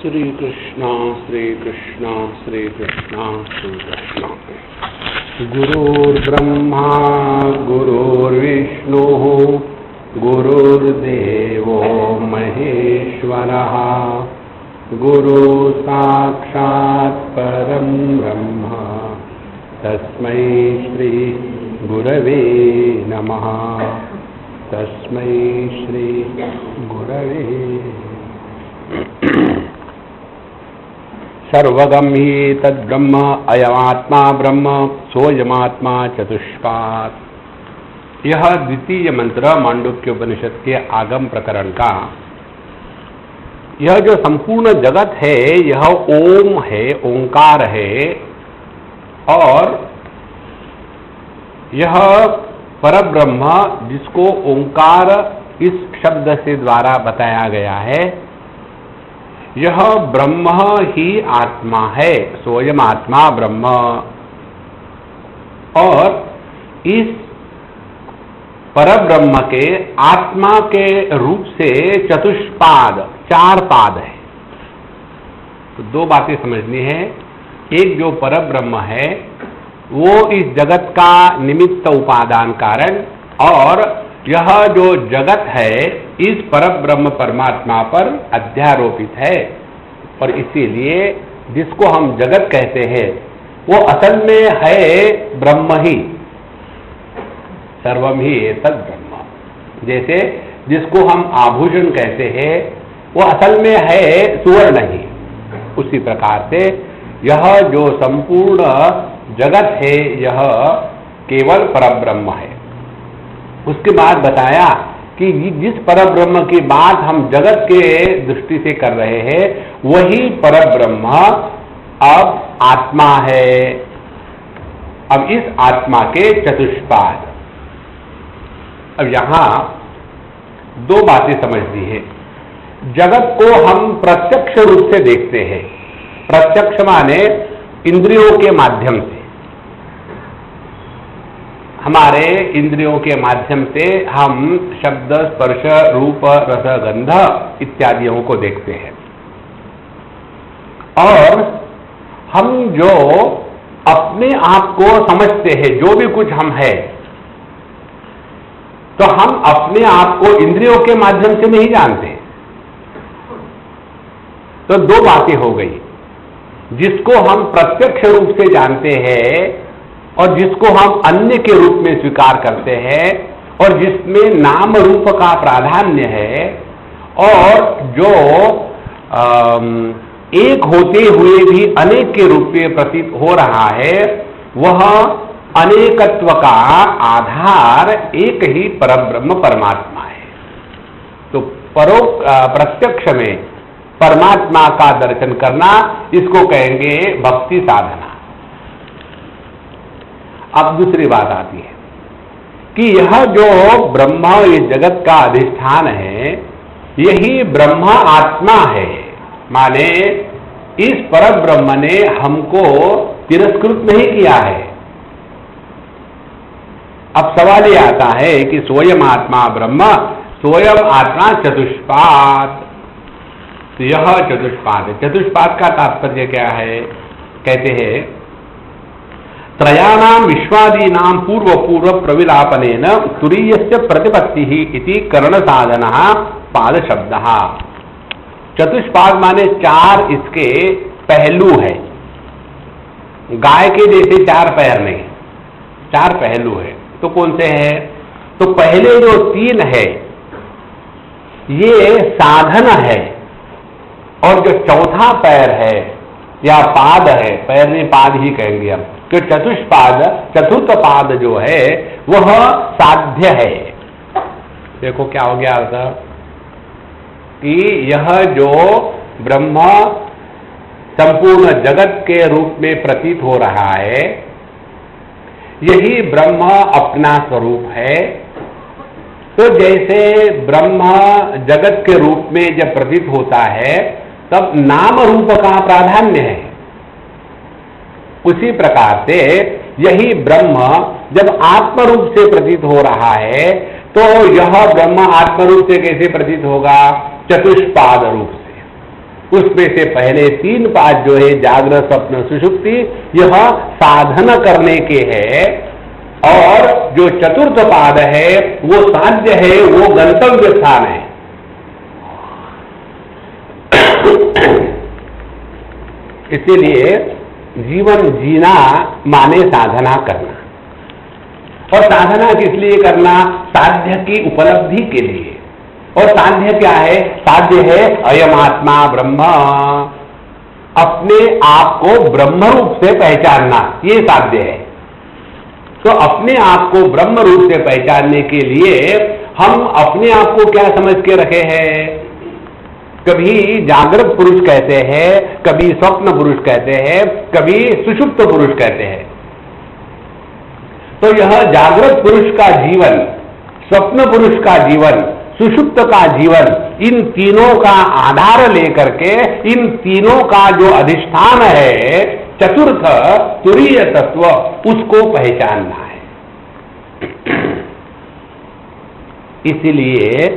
श्री कृष्णा श्री कृष्णा श्री कृष्णा श्री कृष्णा। गुरुर्ब्रह्मा गुरुर्विष्णु गुरुर्देवो महेश्वरः गुरु साक्षात् परं ब्रह्म तस्मै श्री गुरवे नमः। तस्मै श्री गुरवे। सर्वगम ही तद्ब्रह्म अयमात्मा ब्रह्म सोयमात्मा चतुष्पाद। यह द्वितीय मंत्र मांडुक्य उपनिषद के आगम प्रकरण का। यह जो संपूर्ण जगत है यह ओम है, ओंकार है, और यह परब्रह्म जिसको ओंकार इस शब्द से द्वारा बताया गया है, यह ब्रह्म ही आत्मा है, सोयम आत्मा ब्रह्म। और इस परब्रह्म के आत्मा के रूप से चतुष्पाद, चार पाद है। तो दो बातें समझनी है। एक जो परब्रह्म है वो इस जगत का निमित्त उपादान कारण, और यह जो जगत है इस परब्रह्म परमात्मा पर अध्यारोपित है। और इसीलिए जिसको हम जगत कहते हैं वो असल में है ब्रह्म ही, सर्वम ही एतद् ब्रह्म। जैसे जिसको हम आभूषण कहते हैं वो असल में है सुवर्ण ही, उसी प्रकार से यह जो संपूर्ण जगत है यह केवल परब्रह्म है। उसके बाद बताया कि जिस परब्रह्म की बात हम जगत के दृष्टि से कर रहे हैं वही परब्रह्म अब आत्मा है। अब इस आत्मा के चतुष्पाद। अब यहां दो बातें समझनी है। जगत को हम प्रत्यक्ष रूप से देखते हैं। प्रत्यक्ष माने इंद्रियों के माध्यम से। हमारे इंद्रियों के माध्यम से हम शब्द, स्पर्श, रूप, रस, गंध इत्यादियों को देखते हैं। और हम जो अपने आप को समझते हैं, जो भी कुछ हम हैं, तो हम अपने आप को इंद्रियों के माध्यम से नहीं जानते। तो दो बातें हो गई। जिसको हम प्रत्यक्ष रूप से जानते हैं और जिसको हम अन्य के रूप में स्वीकार करते हैं, और जिसमें नाम रूप का प्राधान्य है, और जो एक होते हुए भी अनेक के रूप में प्रतीत हो रहा है, वह अनेकत्व का आधार एक ही परब्रह्म परमात्मा है। तो प्रत्यक्ष में परमात्मा का दर्शन करना, इसको कहेंगे भक्ति साधना। अब दूसरी बात आती है कि यह जो ब्रह्म इस जगत का अधिष्ठान है, यही ब्रह्म आत्मा है। माने इस परब्रह्म ने हमको तिरस्कृत नहीं किया है। अब सवाल यह आता है कि स्वयं आत्मा ब्रह्म, स्वयं आत्मा चतुष्पाद। तो यह चतुष्पाद है। चतुष्पाद का तात्पर्य क्या है? कहते हैं त्रयाणाम विश्वादीनाम पूर्व पूर्व प्रविलापनेन तुरीयस्य प्रतिपत्ति ही इति कर्ण साधन पाद शब्द। चतुष्पाद माने चार इसके पहलू है। गाय के जैसे चार पैर नहीं, चार पहलू है। तो कौन से हैं? तो पहले जो तीन है ये साधन है, और जो चौथा पैर है या पाद है, पैर नहीं पाद ही कहेंगे हम, कि चतुष्पाद, चतुर्थ पाद जो है वह साध्य है। देखो क्या हो गया अर्थ कि यह जो ब्रह्म संपूर्ण जगत के रूप में प्रतीत हो रहा है, यही ब्रह्म अपना स्वरूप है। तो जैसे ब्रह्म जगत के रूप में जब प्रतीत होता है तब नाम रूप का प्राधान्य है, उसी प्रकार से यही ब्रह्म जब आत्म रूप से प्रतीत हो रहा है तो यह ब्रह्म आत्म रूप से कैसे प्रतीत होगा? चतुष्पाद रूप से। उसमें से पहले 3 पाद जो है जागृत स्वप्न सुषुप्ति, यह साधन करने के है, और जो चतुर्थ पाद है वो साध्य है, वो गंतव्य स्थान है। इसीलिए जीवन जीना माने साधना करना, और साधना किस लिए करना? साध्य की उपलब्धि के लिए। और साध्य क्या है? साध्य है अयम आत्मा ब्रह्म, अपने आप को ब्रह्म रूप से पहचानना, ये साध्य है। तो अपने आप को ब्रह्म रूप से पहचानने के लिए हम अपने आप को क्या समझ के रखे हैं? कभी जागृत पुरुष कहते हैं, कभी स्वप्न पुरुष कहते हैं, कभी सुषुप्त पुरुष कहते हैं। तो यह जागृत पुरुष का जीवन, स्वप्न पुरुष का जीवन, सुषुप्त का जीवन, इन तीनों का आधार लेकर के, इन तीनों का जो अधिष्ठान है चतुर्थ तुरीय तत्व, उसको पहचानना है। इसीलिए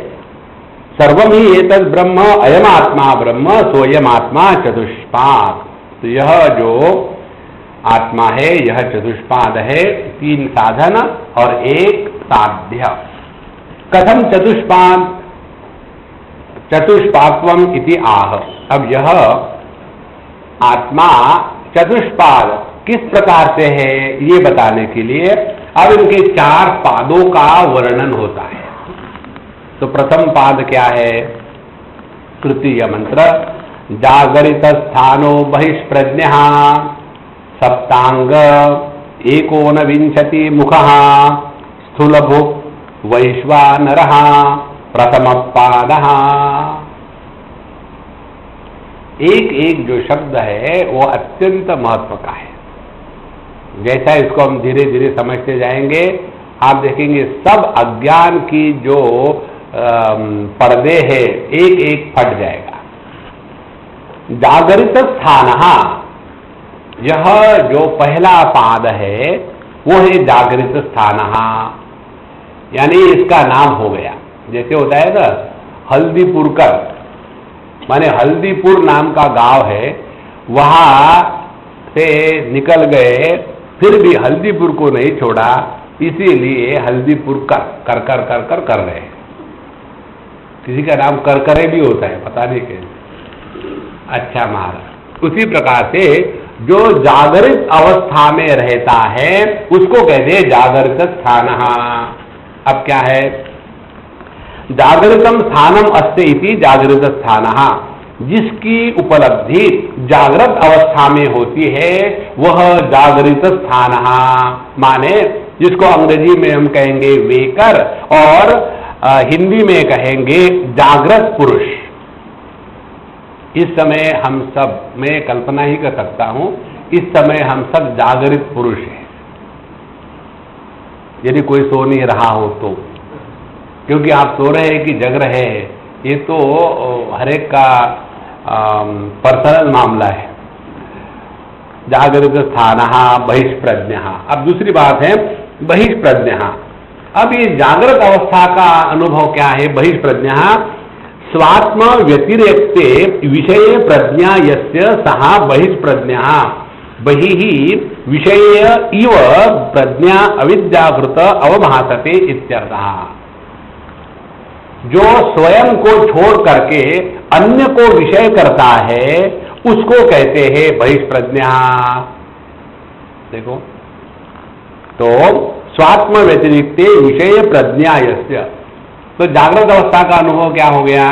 सर्वम ही एतद् ब्रह्म अयम आत्मा ब्रह्म सोयम आत्मा चतुष्पाद। तो यह जो आत्मा है यह चतुष्पाद है, 3 साधन और 1 साध्य। कथम चतुष्पाद? चतुष्पात्वम इति आह। अब यह आत्मा चतुष्पाद किस प्रकार से है ये बताने के लिए अब इनके 4 पादों का वर्णन होता है। तो प्रथम पाद क्या है? तृतीय मंत्र, जागरित स्थानो बहिष्प्रज्ञ सप्तांग एकोनविंशति मुखः स्थूलभुक् वैश्वानरः प्रथम पादः। एक एक जो शब्द है वो अत्यंत महत्व का है। जैसा इसको हम धीरे धीरे समझते जाएंगे, आप देखेंगे सब अज्ञान की जो पर्दे है एक एक फट जाएगा। जागृत स्थान, यह जो पहला पाद है वो है जागृत स्थान, यानी इसका नाम हो गया। जैसे होता है ना हल्दीपुर का, माने हल्दीपुर नाम का गांव है, वहां से निकल गए, फिर भी हल्दीपुर को नहीं छोड़ा, इसीलिए हल्दीपुर कर कर कर कर कर रहे हैं। किसी का नाम करकरे भी होता है, पता नहीं कैसे। अच्छा महाराज, उसी प्रकार से जो जागृत अवस्था में रहता है उसको कहते हैं जागृत स्थान। अब क्या है? जागृतम स्थानम अस्ति इति जागृत स्थान। जिसकी उपलब्धि जागृत अवस्था में होती है वह जागृत स्थान, माने जिसको अंग्रेजी में हम कहेंगे वेकर और हिंदी में कहेंगे जागृत पुरुष। इस समय हम सब, मैं कल्पना ही कर सकता हूं, इस समय हम सब जागृत पुरुष हैं, यदि कोई सो नहीं रहा हो तो, क्योंकि आप सो रहे हैं कि जग रहे हैं ये तो हर एक का पर्सनल मामला है। जागृत स्थान बहिष्प्रज्ञ। अब दूसरी बात है बहिष्प्रज्ञ। अब ये जागृत अवस्था का अनुभव क्या है? बहिष्प्रज्ञ स्वात्म व्यतिरेक्ते विषय प्रज्ञा यस्य सः बहिष्प्रज्ञ बहिः विषय इव प्रज्ञा अविद्याकृत अवभासते इत्यर्थः। जो स्वयं को छोड़ करके अन्य को विषय करता है उसको कहते हैं बहिष्प्रज्ञा। देखो तो स्वात्म व्यतिरिक्ते विषय प्रज्ञा यस्य, तो जागृत अवस्था का अनुभव क्या हो गया?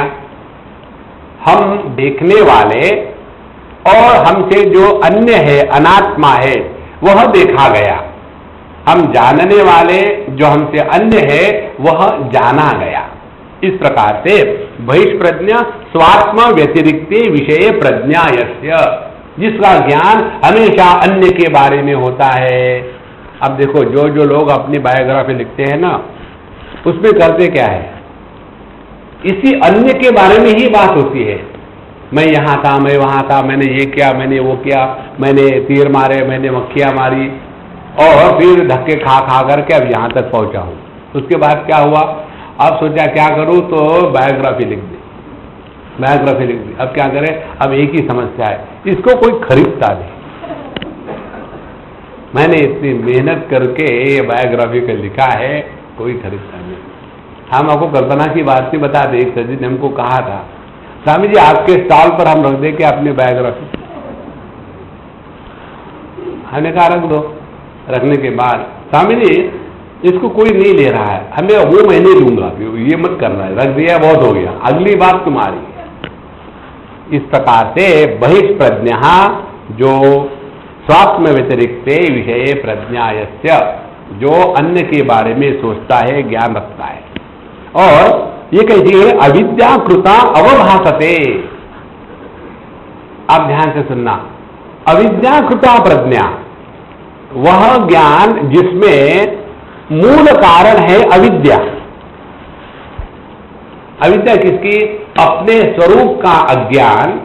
हम देखने वाले और हमसे जो अन्य है, अनात्मा है, वह देखा गया। हम जानने वाले जो हमसे अन्य है वह जाना गया। इस प्रकार से बहिष्प्रज्ञ स्वात्म व्यतिरिक्ते विषय प्रज्ञा यस्य, जिसका ज्ञान हमेशा अन्य के बारे में होता है। अब देखो जो जो लोग अपनी बायोग्राफी लिखते हैं ना, उसमें करते क्या है? इसी अन्य के बारे में ही बात होती है। मैं यहां था, मैं वहां था, मैंने ये किया, मैंने वो किया, मैंने तीर मारे, मैंने मक्खियां मारी, और फिर धक्के खा खा करके अब यहां तक पहुंचा हूं। उसके बाद क्या हुआ? अब सोचा क्या करूं, तो बायोग्राफी लिख दी। बायोग्राफी लिख दी। अब क्या करें, अब एक ही समस्या है, इसको कोई खरीदता नहीं। मैंने इतनी मेहनत करके ये बायोग्राफी का लिखा है, कोई खरीदता नहीं। हम आपको कल्पना की बात नहीं बता दे, एक सजी ने हमको कहा था, स्वामी जी आपके स्टॉल पर हम रख दे के अपनी बायोग्राफी। हमने कहा रख दो। रखने के बाद स्वामी जी इसको कोई नहीं ले रहा है, हमें वो मैं नहीं लूंगा, ये मत करना है, रख दिया बहुत हो गया, अगली बात तुम्हारी। इस प्रकार से बहिष्प्रज्ञा जो स्वात्म व्यतिरिक्त विषय प्रज्ञायस्य, जो अन्य के बारे में सोचता है, ज्ञान रखता है, और ये कहती है अविद्याकृता अवभासते। आप ध्यान से सुनना, अविद्याकृता प्रज्ञा, वह ज्ञान जिसमें मूल कारण है अविद्या। अविद्या किसकी? अपने स्वरूप का अज्ञान,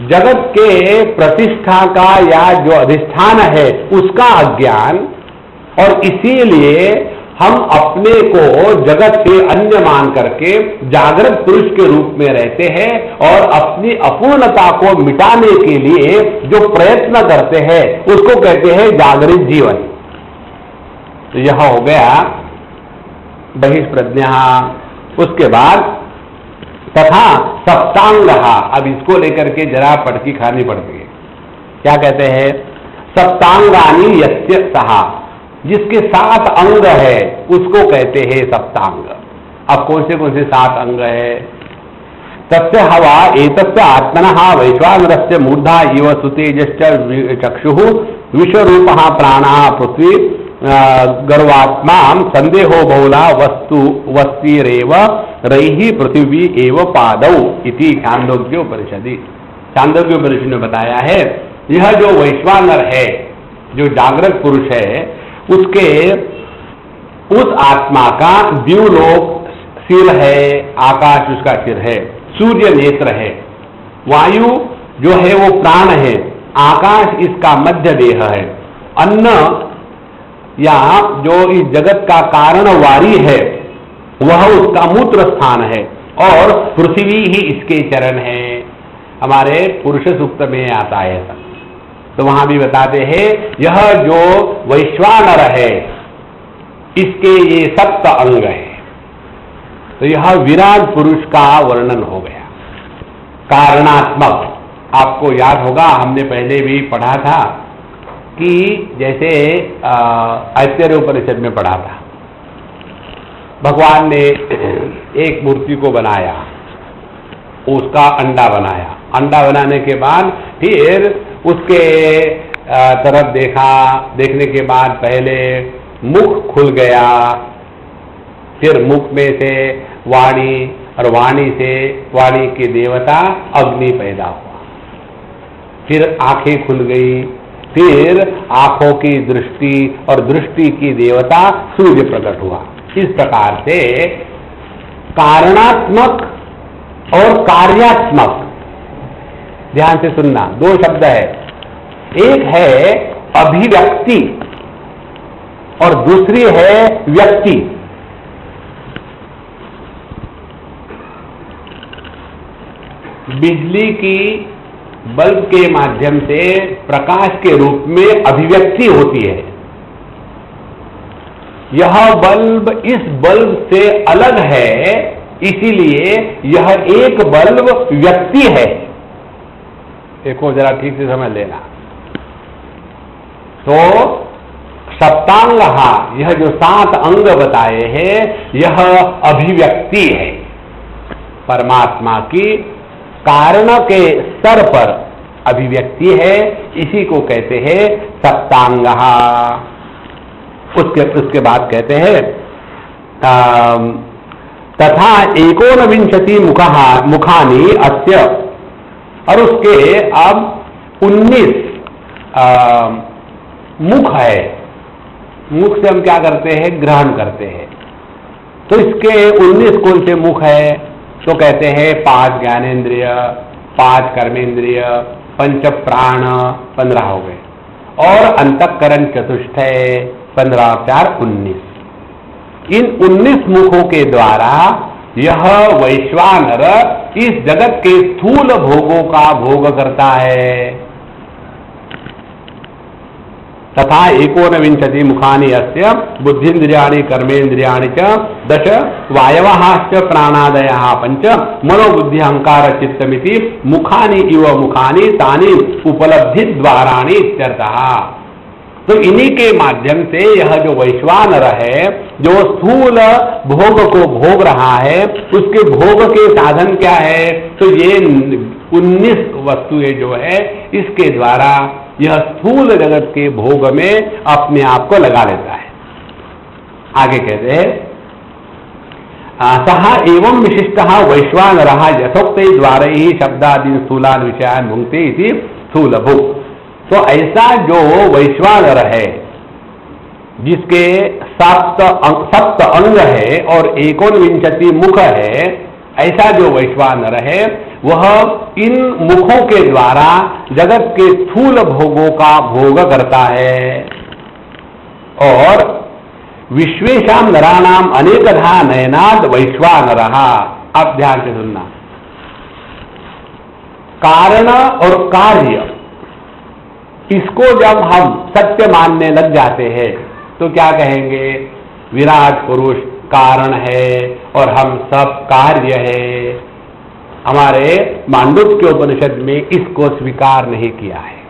जगत के प्रतिष्ठा का या जो अधिष्ठान है उसका अज्ञान, और इसीलिए हम अपने को जगत से अन्य मान करके जागृत पुरुष के रूप में रहते हैं, और अपनी अपूर्णता को मिटाने के लिए जो प्रयत्न करते हैं उसको कहते हैं जागृत जीवन। तो यह हो गया बहिष्प्रज्ञा। उसके बाद तथा सप्तांग, अब इसको लेकर के जरा पटकी खानी पड़ती है। क्या कहते हैं? सप्तांगानी यस्य सहा, जिसके 7 अंग है उसको कहते हैं सप्तांग। अब कौन से 7 अंग है? तस्य हवा एतस्य आत्मनः वैश्वानरस्य मूर्धा इव सुतेजश्च चक्षुः विश्वरूपः प्राणः पृथ्वी गर्वात्मा संदेहो बहुला वस्तु वस्तिरेव रैहि पृथ्वी एव पादौ इति छांदोग्योपनिषदि। छांदोग्योपनिषद में बताया है, यह जो वैश्वानर है, जो जागृत पुरुष है, उसके उस आत्मा का द्युलोक सिर है, आकाश उसका सिर है, सूर्य नेत्र है, वायु जो है वो प्राण है, आकाश इसका मध्य देह है, अन्न या जो इस जगत का कारण वारी है वह उसका मूत्र स्थान है, और पृथ्वी ही इसके चरण है। हमारे पुरुष सूक्त में आता है सब, तो वहां भी बताते हैं यह जो वैश्वानर है इसके ये 7 अंग है। तो यह विराट पुरुष का वर्णन हो गया, कारणात्मक। आपको याद होगा, हमने पहले भी पढ़ा था कि जैसे ऐतरेय उपनिषद में पढ़ा था, भगवान ने एक मूर्ति को बनाया, उसका अंडा बनाया, अंडा बनाने के बाद फिर उसके तरफ देखा, देखने के बाद पहले मुख खुल गया, फिर मुख में से वाणी, और वाणी से वाणी के देवता अग्नि पैदा हुआ, फिर आंखें खुल गई, फिर आंखों की दृष्टि और दृष्टि की देवता सूर्य प्रकट हुआ। इस प्रकार से कारणात्मक और कार्यात्मक, ध्यान से सुनना, 2 शब्द है, एक है अभिव्यक्ति और दूसरी है व्यक्ति। बिजली की बल्ब के माध्यम से प्रकाश के रूप में अभिव्यक्ति होती है। यह बल्ब इस बल्ब से अलग है, इसीलिए यह एक बल्ब व्यक्ति है। देखो जरा ठीक से समझ लेना। तो सप्तांग, यह जो 7 अंग बताए हैं यह अभिव्यक्ति है परमात्मा की, कारण के स्तर पर अभिव्यक्ति है, इसी को कहते हैं सप्तांग। उसके बाद कहते हैं तथा 19 मुखानि अस्य, और उसके अब 19 मुख है। मुख से हम क्या करते हैं? ग्रहण करते हैं। तो इसके 19 कौन से मुख है? तो कहते हैं 5 ज्ञानेन्द्रिय, 5 कर्मेंद्रिय, 5 प्राण, 15 हो गए, और अंतःकरण चतुष्ट है 15 और 4 19। इन 19 मुखों के द्वारा यह वैश्वानर इस जगत के स्थूल भोगों का भोग करता है। तथा 19 मुखानि अस्य बुद्धिन्द्रियाणि कर्मेन्द्रियाणि च 10 वायवश्च प्राणादयः 5 मनोबुद्धि अहंकार चित्तमिति मुखानि इव मुखानि तानि उपलब्धि द्वाराणि इत्यर्थः। तो इन्हीं के माध्यम से यह जो वैश्वानर है, जो स्थूल भोग को भोग रहा है, उसके भोग के साधन क्या है? तो ये 19 वस्तुएं जो है, इसके द्वारा यह स्थूल जगत के भोग में अपने आप को लगा लेता है। आगे कहते हैं सह एवं विशिष्ट वैश्वानर यथोक्त द्वारा ही शब्दादि स्थूलान विषयान भुंक्ते इति स्थूल भोग। तो ऐसा जो वैश्वानर है, जिसके 7 अंग है और 19 मुख है, ऐसा जो वैश्वानर है वह इन मुखों के द्वारा जगत के स्थूल भोगों का भोग करता है। और विश्वेशाम नराणाम अनेकधा नयनाद वैश्वानरः। अब ध्यान से सुनना, कारण और कार्य, इसको जब हम सत्य मानने लग जाते हैं तो क्या कहेंगे? विराट पुरुष कारण है और हम सब कार्य है। हमारे मांडुक्य उपनिषद में इसको स्वीकार नहीं किया है।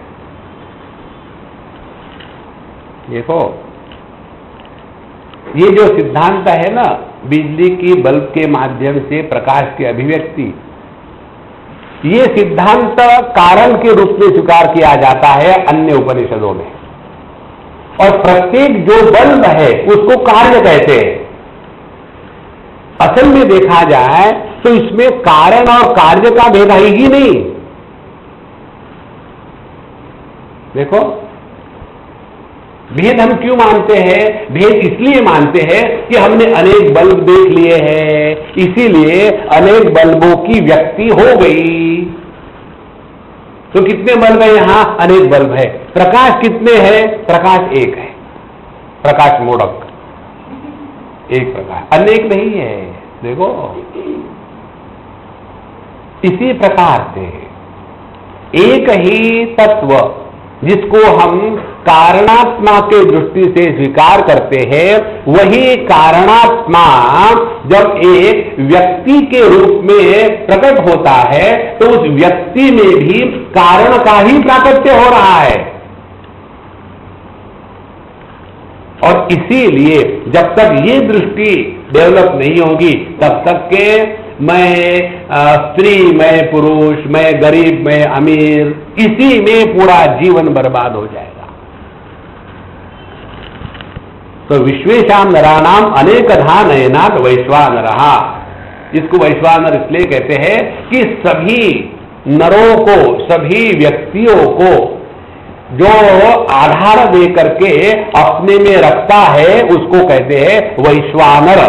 देखो, ये जो सिद्धांत है ना, बिजली की बल्ब के माध्यम से प्रकाश की अभिव्यक्ति, ये सिद्धांत कारण के रूप में स्वीकार किया जाता है अन्य उपनिषदों में। और प्रत्येक जो बल्ब है उसको कार्य कहते हैं। असल में देखा जाए तो इसमें कारण और कार्य का भेद है ही नहीं। देखो, भेद हम क्यों मानते हैं? भेद इसलिए मानते हैं कि हमने अनेक बल्ब देख लिए हैं, इसीलिए अनेक बल्बों की व्यक्ति हो गई। तो कितने बल्ब है यहां? अनेक बल्ब है। प्रकाश कितने हैं? प्रकाश एक है, प्रकाश मोड़क एक प्रकाश, अनेक नहीं है। देखो, इसी प्रकार से एक ही तत्व जिसको हम कारणात्मा के दृष्टि से स्वीकार करते हैं, वही कारणात्मा जब एक व्यक्ति के रूप में प्रकट होता है तो उस व्यक्ति में भी कारण का ही प्राकट्य हो रहा है। और इसीलिए जब तक ये दृष्टि डेवलप नहीं होगी, तब तक के मैं स्त्री, मैं पुरुष, मैं गरीब, मैं अमीर, इसी में पूरा जीवन बर्बाद हो जाएगा। तो विश्वेशाम नराणाम अनेकधा नयनाद वैश्वानरः। इसको वैश्वानर इसलिए कहते हैं कि सभी नरों को, सभी व्यक्तियों को जो आधार दे करके अपने में रखता है, उसको कहते हैं वैश्वानर।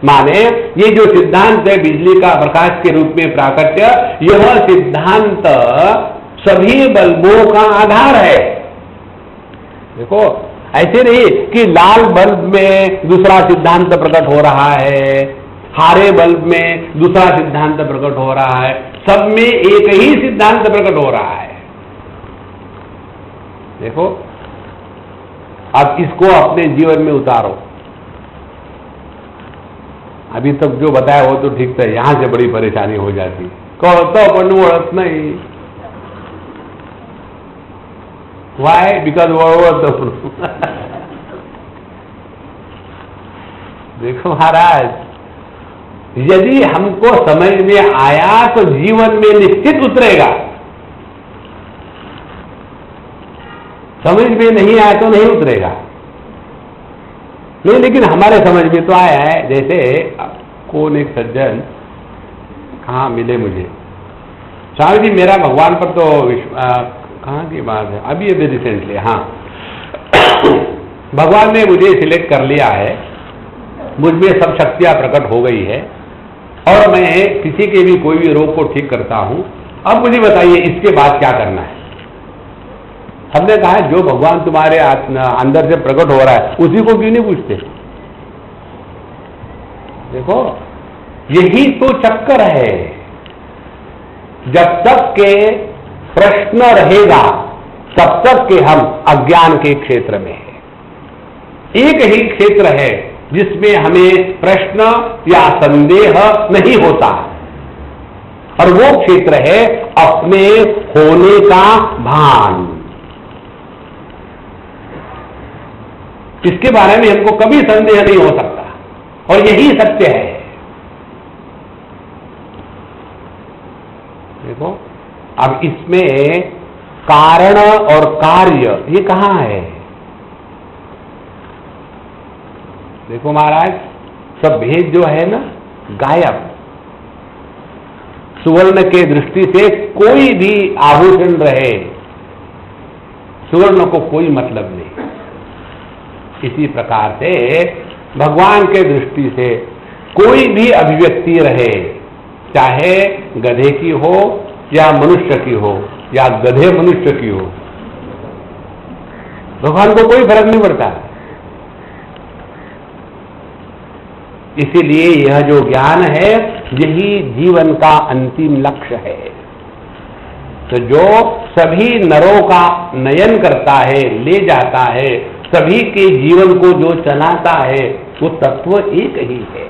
माने ये जो सिद्धांत है बिजली का प्रकाश के रूप में प्राकट्य, यह सिद्धांत सभी बल्बों का आधार है। देखो, ऐसे नहीं कि लाल बल्ब में दूसरा सिद्धांत प्रकट हो रहा है, हरे बल्ब में दूसरा सिद्धांत प्रकट हो रहा है, सब में एक ही सिद्धांत प्रकट हो रहा है। देखो, अब इसको अपने जीवन में उतारो। अभी तक जो बताया वो तो ठीक था, यहां से बड़ी परेशानी हो जाती। कहता पण ओळख नहीं, वाई? बिकॉज देखो महाराज, यदि हमको समझ में आया तो जीवन में निश्चित उतरेगा, समझ में नहीं आया तो नहीं उतरेगा। नहीं, लेकिन हमारे समझ में तो आया है। जैसे कौन एक सज्जन कहाँ मिले मुझे, स्वामी जी मेरा भगवान पर तो कहाँ की बात है, अभी अभी रिसेंटली, हाँ भगवान ने मुझे सिलेक्ट कर लिया है, मुझ में सब शक्तियां प्रकट हो गई है और मैं किसी के भी कोई भी रोग को ठीक करता हूं। अब मुझे बताइए इसके बाद क्या करना है? हमने कहा जो भगवान तुम्हारे अंदर से प्रकट हो रहा है उसी को क्यों नहीं पूछते? देखो, यही तो चक्कर है। जब तक के प्रश्न रहेगा तब तक के हम अज्ञान के क्षेत्र में हैं। एक ही क्षेत्र है जिसमें हमें प्रश्न या संदेह नहीं होता, और वो क्षेत्र है अपने होने का भान। इसके बारे में हमको कभी संदेह नहीं हो सकता, और यही सत्य है। देखो, अब इसमें कारण और कार्य ये कहां है? देखो महाराज, सब भेद जो है ना गायब। सुवर्ण के दृष्टि से कोई भी आभूषण रहे, सुवर्ण को कोई मतलब नहीं। इसी प्रकार से भगवान के दृष्टि से कोई भी अभिव्यक्ति रहे, चाहे गधे की हो या मनुष्य की हो या गधे मनुष्य की हो, भगवान को कोई फर्क नहीं पड़ता। इसीलिए यह जो ज्ञान है यही जीवन का अंतिम लक्ष्य है। तो जो सभी नरों का नयन करता है, ले जाता है, सभी के जीवन को जो चलाता है, वो तत्व एक ही है।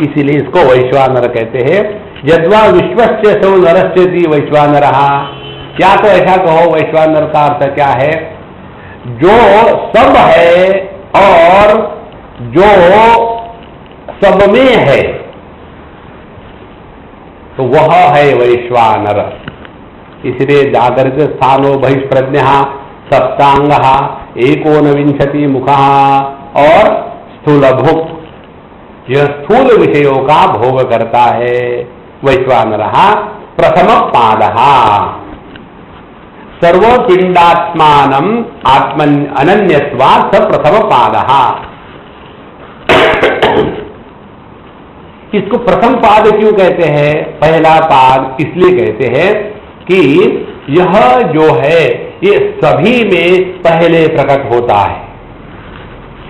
इसीलिए इसको वैश्वानर कहते हैं। यद्वा विश्वस्य सो नरस्यति वैश्वानरः। क्या तो ऐसा कहो, वैश्वानर का अर्थ क्या है? जो सब है और जो सब में है, तो वह है वैश्वानर। इसलिए जागृत स्थानो बहिष्प्रज्ञ सप्तांग एकोनविंशति मुखा और स्थूलभुक्, यह स्थूल विषयों का भोग करता है। वैश्वानरः प्रथम पादः सर्वपिंडात्मानम् आत्मन अनन्यत्वात् स प्रथम पादः। इसको प्रथम पाद क्यों कहते हैं? पहला पाद इसलिए कहते हैं कि यह जो है ये सभी में पहले प्रकट होता है।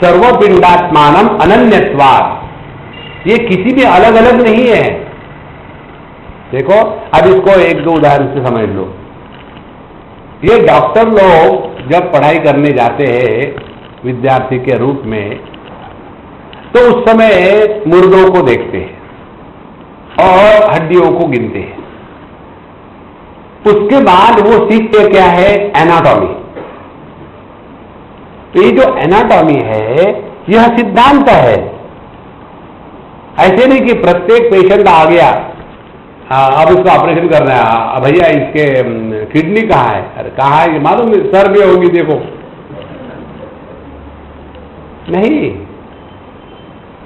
सर्वपिंडात्मानम् अनन्यत्वात्, ये किसी भी अलग अलग नहीं है। देखो, अब इसको एक दो उदाहरण से समझ लो। ये डॉक्टर लोग जब पढ़ाई करने जाते हैं विद्यार्थी के रूप में, तो उस समय मुर्दों को देखते हैं और हड्डियों को गिनते हैं। उसके बाद वो सीखते क्या है? एनाटॉमी। तो ये जो एनाटॉमी है यह सिद्धांत है। ऐसे नहीं कि प्रत्येक पेशेंट आ गया, अब इसको ऑपरेशन करना है, भैया इसके किडनी कहाँ है? अरे कहाँ है? मालूम सर में होगी, देखो। नहीं,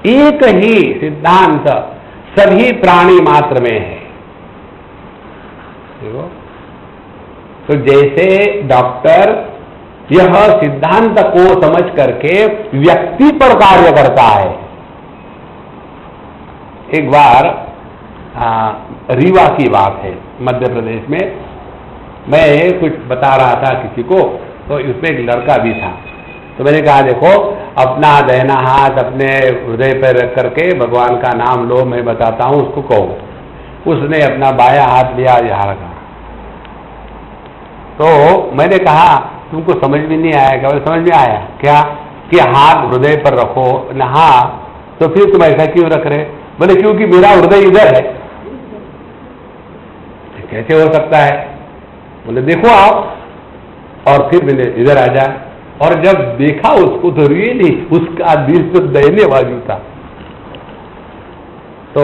एक ही सिद्धांत सभी प्राणी मात्र में है। देखो, तो जैसे डॉक्टर यह सिद्धांत को समझ करके व्यक्ति पर कार्य करता है। एक बार रीवा की बात है, मध्य प्रदेश में। मैं कुछ बता रहा था किसी को, तो उसमें एक लड़का भी था। तो मैंने कहा, देखो, अपना दाहिना हाथ अपने हृदय पर रख करके भगवान का नाम लो, मैं बताता हूं, उसको कहो। उसने अपना बायां हाथ लिया, यहां रखा। तो मैंने कहा, तुमको समझ में नहीं आया क्या? समझ में आया क्या कि हाथ हृदय पर रखो ना? हाँ, तो फिर तुम ऐसा क्यों रख रहे? बोले, क्योंकि मेरा हृदय इधर है। कैसे हो सकता है? बोले, देखो आप। और फिर मैंने इधर आ जा, और जब देखा उसको तो रियली उसका दिल तो दहने बाजू था। तो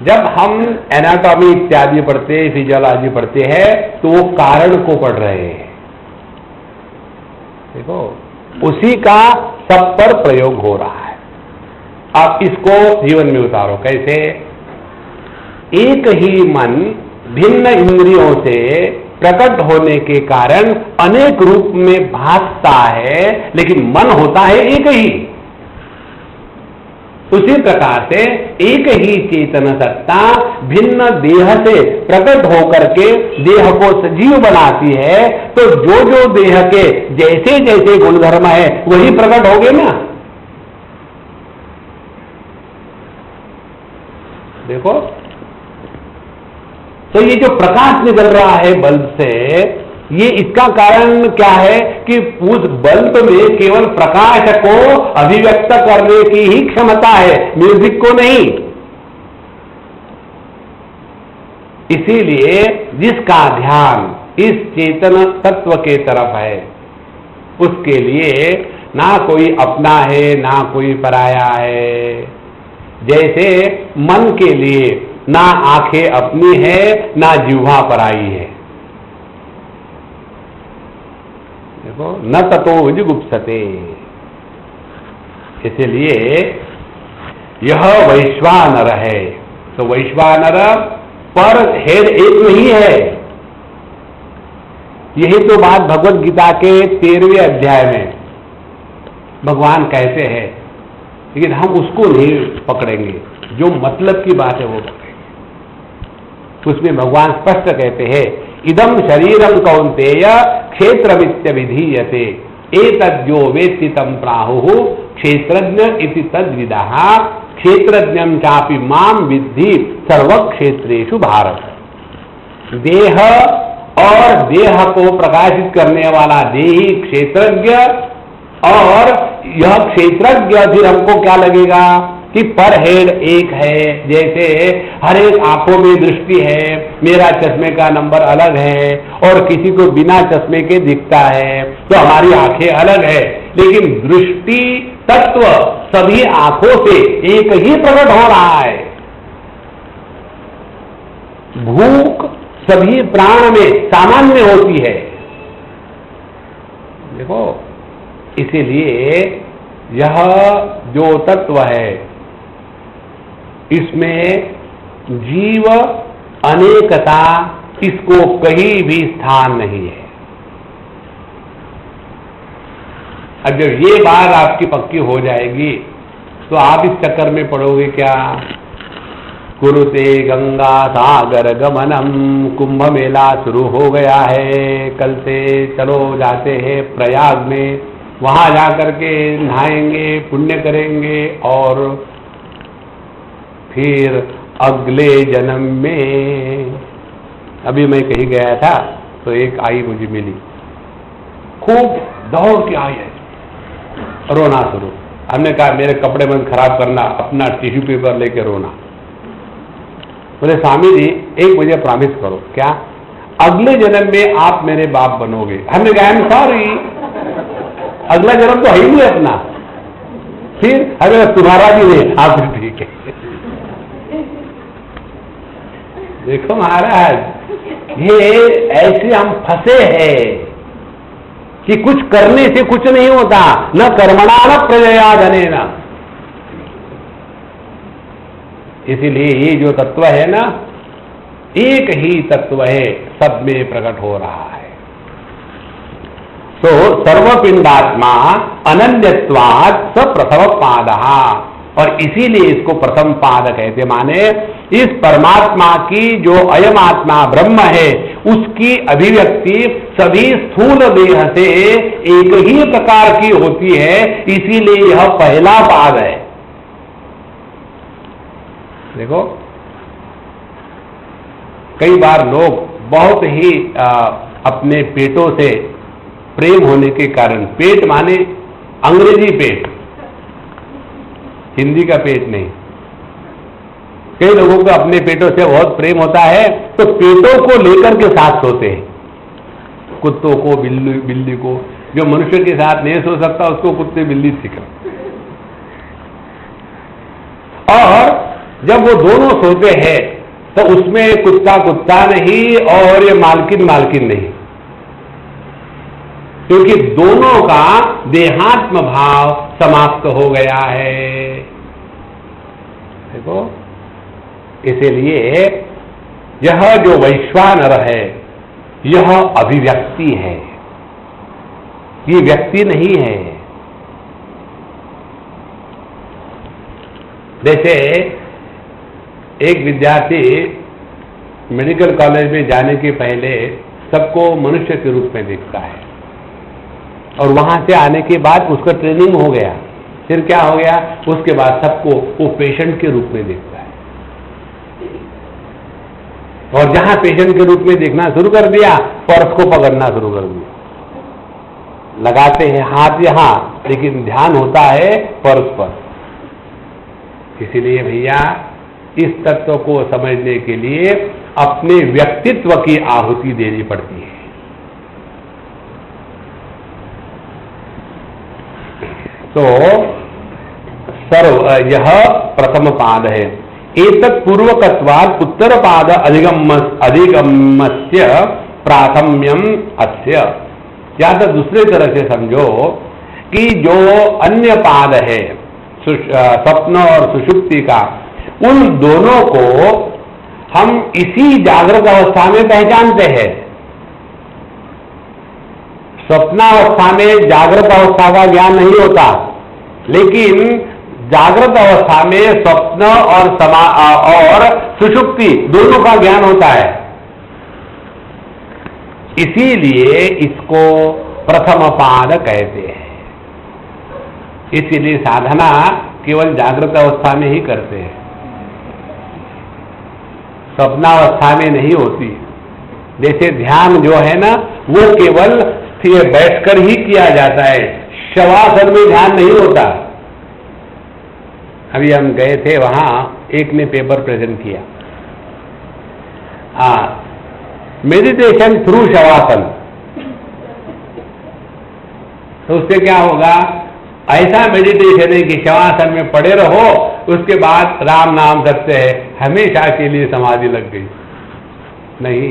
जब हम एनाटॉमी इत्यादि पढ़ते, फिजियोलॉजी पढ़ते हैं, तो वो कारण को पढ़ रहे हैं। देखो, उसी का सब पर प्रयोग हो रहा है। आप इसको जीवन में उतारो। कैसे? एक ही मन भिन्न इंद्रियों से प्रकट होने के कारण अनेक रूप में भासता है, लेकिन मन होता है एक ही। उसी प्रकार से एक ही चेतन सत्ता भिन्न देह से प्रकट होकर के देह को सजीव बनाती है। तो जो जो देह के जैसे जैसे गुणधर्म है वही प्रकट हो गए ना। देखो, तो ये जो प्रकाश निकल रहा है बल्ब से, ये इसका कारण क्या है कि उस बल्ब में केवल प्रकाश को अभिव्यक्त करने की ही क्षमता है, म्यूजिक को नहीं। इसीलिए जिसका ध्यान इस चेतन तत्व के तरफ है, उसके लिए ना कोई अपना है ना कोई पराया है। जैसे मन के लिए ना आंखें अपनी है ना जिह्वा पराई है। देखो, न ततो विजुगुप्सते। इसलिए यह वैश्वानर है। तो वैश्वानर पर हेड एक नहीं है। यही तो बात भगवत गीता के 13वें अध्याय में भगवान कहते हैं, लेकिन हम उसको नहीं पकड़ेंगे, जो मतलब की बात है वो पकड़ेंगे। उसमें भगवान स्पष्ट कहते हैं, इदम शरीरम कौन्तेय क्षेत्रमित्य विधीयते एतद्यो वेत्ति तं प्राहुः क्षेत्रज्ञ इति तद्विदः क्षेत्रज्ञं चापि मां विद्धि सर्वक्षेत्रेषु भारत। देह और देह को प्रकाशित करने वाला देही क्षेत्रज्ञ, और यह क्षेत्रज्ञ फिर हमको क्या लगेगा कि पर हेड एक है। जैसे हर एक आंखों में दृष्टि है, मेरा चश्मे का नंबर अलग है और किसी को बिना चश्मे के दिखता है, तो हमारी आंखें अलग है, लेकिन दृष्टि तत्व सभी आंखों से एक ही प्रकट हो रहा है। भूख सभी प्राण में सामान्य होती है। देखो, इसीलिए यह जो तत्व है, इसमें जीव अनेकता, इसको कहीं भी स्थान नहीं है। अब जब ये बात आपकी पक्की हो जाएगी तो आप इस चक्कर में पड़ोगे क्या? कुरुते गंगा सागर गमनम, कुंभ मेला शुरू हो गया है, कल से चलो जाते हैं प्रयाग में, वहां जाकर के नहाएंगे, पुण्य करेंगे और फिर अगले जन्म में। अभी मैं कहीं गया था तो एक आई मुझे मिली, खूब दौड़ के आई है, रोना शुरू। हमने कहा मेरे कपड़े मत खराब करना, अपना टिश्यू पेपर लेके रोना। बोले स्वामी जी एक मुझे प्रॉमिस करो, क्या? अगले जन्म में आप मेरे बाप बनोगे। हमने कहा आई एम सॉरी, अगला जन्म तो है ही नहीं अपना। फिर अगर तुम्हारा भी नहीं, आप भी ठीक है। देखो महाराज, ये ऐसे हम फंसे हैं कि कुछ करने से कुछ नहीं होता, न कर्मणा न प्रजया धनेन। इसीलिए ये जो तत्व है ना, एक ही तत्व है, सब में प्रकट हो रहा है। तो सर्वपिंडात्मा अनन्यत्वात् स प्रथम पादः, और इसीलिए इसको प्रथम पाद कहते, माने इस परमात्मा की जो अयम आत्मा ब्रह्म है, उसकी अभिव्यक्ति सभी स्थूल देह से एक ही प्रकार की होती है, इसीलिए यह पहला पाद है। देखो, कई बार लोग बहुत ही अपने पेटों से प्रेम होने के कारण, पेट माने अंग्रेजी पेट, हिंदी का पेट नहीं, कई लोगों को अपने पेटों से बहुत प्रेम होता है, तो पेटों को लेकर के साथ सोते हैं। कुत्तों को, बिल्ली को, जो मनुष्य के साथ नहीं सो सकता उसको कुत्ते बिल्ली सिखा। और जब वो दोनों सोते हैं तो उसमें कुत्ता कुत्ता नहीं और ये मालकिन मालकिन नहीं, क्योंकि दोनों का देहात्म भाव समाप्त हो गया है। देखो, इसीलिए यह जो वैश्वानर है, यह अभिव्यक्ति है, ये व्यक्ति नहीं है। जैसे एक विद्यार्थी मेडिकल कॉलेज में जाने के पहले सबको मनुष्य के रूप में देखता है, और वहां से आने के बाद उसका ट्रेनिंग हो गया, फिर क्या हो गया, उसके बाद सबको वो पेशेंट के रूप में देखता है। और जहां पेशेंट के रूप में देखना शुरू कर दिया, पर्स को पकड़ना शुरू कर दिया। लगाते हैं हाथ यहां, लेकिन ध्यान होता है पर्स पर। इसीलिए भैया इस तत्व को समझने के लिए अपने व्यक्तित्व की आहुति देनी पड़ती है। तो यह प्रथम पाद है। एतत् पूर्वकत्वात् उत्तर पाद अधिगम्यस्य प्राथम्यम अस्य। या तो दूसरे तरह से समझो कि जो अन्य पाद है स्वप्न और सुषुप्ति का, उन दोनों को हम इसी जागृत अवस्था में पहचानते हैं। स्वप्नावस्था में जागृत अवस्था का ज्ञान नहीं होता, लेकिन जागृत अवस्था में स्वप्न और सुषुप्ति दोनों का ज्ञान होता है। इसीलिए इसको प्रथम पाद कहते हैं। इसीलिए साधना केवल जागृत अवस्था में ही करते हैं, स्वप्नावस्था में नहीं होती। जैसे ध्यान जो है ना, वो केवल बैठकर ही किया जाता है, शवासन में ध्यान नहीं होता। अभी हम गए थे वहां, एक ने पेपर प्रेजेंट किया, मेडिटेशन थ्रू शवासन। तो उससे क्या होगा? ऐसा मेडिटेशन है कि शवासन में पड़े रहो, उसके बाद राम नाम करते हैं, हमेशा के लिए समाधि लग गई। नहीं,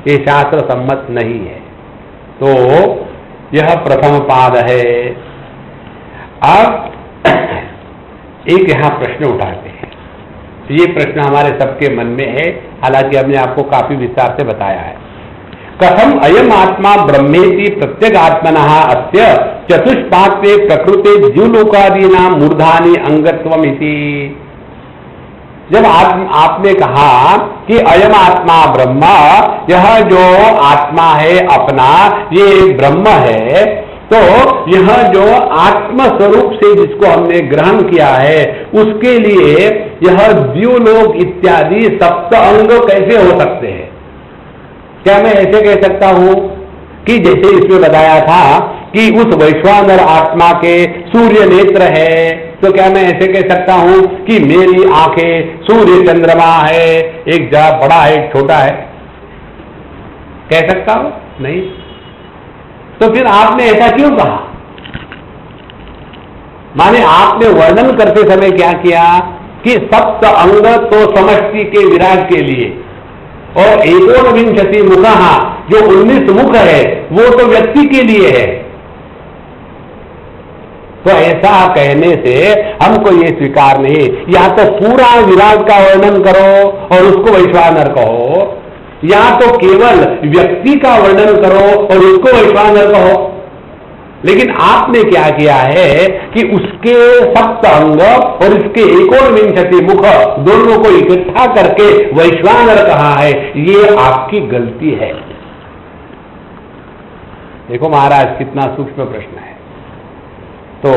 ये शास्त्र सम्मत नहीं है। तो यह प्रथम पाद है। अब एक यहां प्रश्न उठाते हैं। ये प्रश्न हमारे सबके मन में है, हालांकि हमने आपको काफी विस्तार से बताया है। कथम अयम आत्मा ब्रह्मेति प्रत्यगात्मनः अस्य चतुष्पात्वे प्रकृते जीवलोकादीनां मूर्धानि अंगत्वमिति। जब आपने कहा कि अयम आत्मा ब्रह्म, यह जो आत्मा है अपना, ये ब्रह्म है, तो यह जो आत्म स्वरूप से जिसको हमने ग्रहण किया है, उसके लिए यह द्युलोक इत्यादि सप्त अंग कैसे हो सकते हैं? क्या मैं ऐसे कह सकता हूं कि जैसे इसमें बताया था कि उस वैश्वानर आत्मा के सूर्य नेत्र है, तो क्या मैं ऐसे कह सकता हूं कि मेरी आंखें सूर्य चंद्रमा है, एक जरा बड़ा है एक छोटा है? कह सकता हूं? नहीं। तो फिर आपने ऐसा क्यों कहा? माने आपने वर्णन करते समय क्या किया कि सप्त अंग तो समष्टि के विराट के लिए, और 19 मुखः, जो 19 मुख है, वो तो व्यक्ति के लिए है। तो ऐसा कहने से हमको ये स्वीकार नहीं, या तो पूरा विराट का वर्णन करो और उसको वैश्वानर कहो, या तो केवल व्यक्ति का वर्णन करो और उसको वैश्वानर कहो। लेकिन आपने क्या किया है कि उसके सप्त अंग और इसके 19 मुख दोनों को इकट्ठा करके वैश्वानर कहा है। ये आपकी गलती है। देखो महाराज, कितना सूक्ष्म प्रश्न है। तो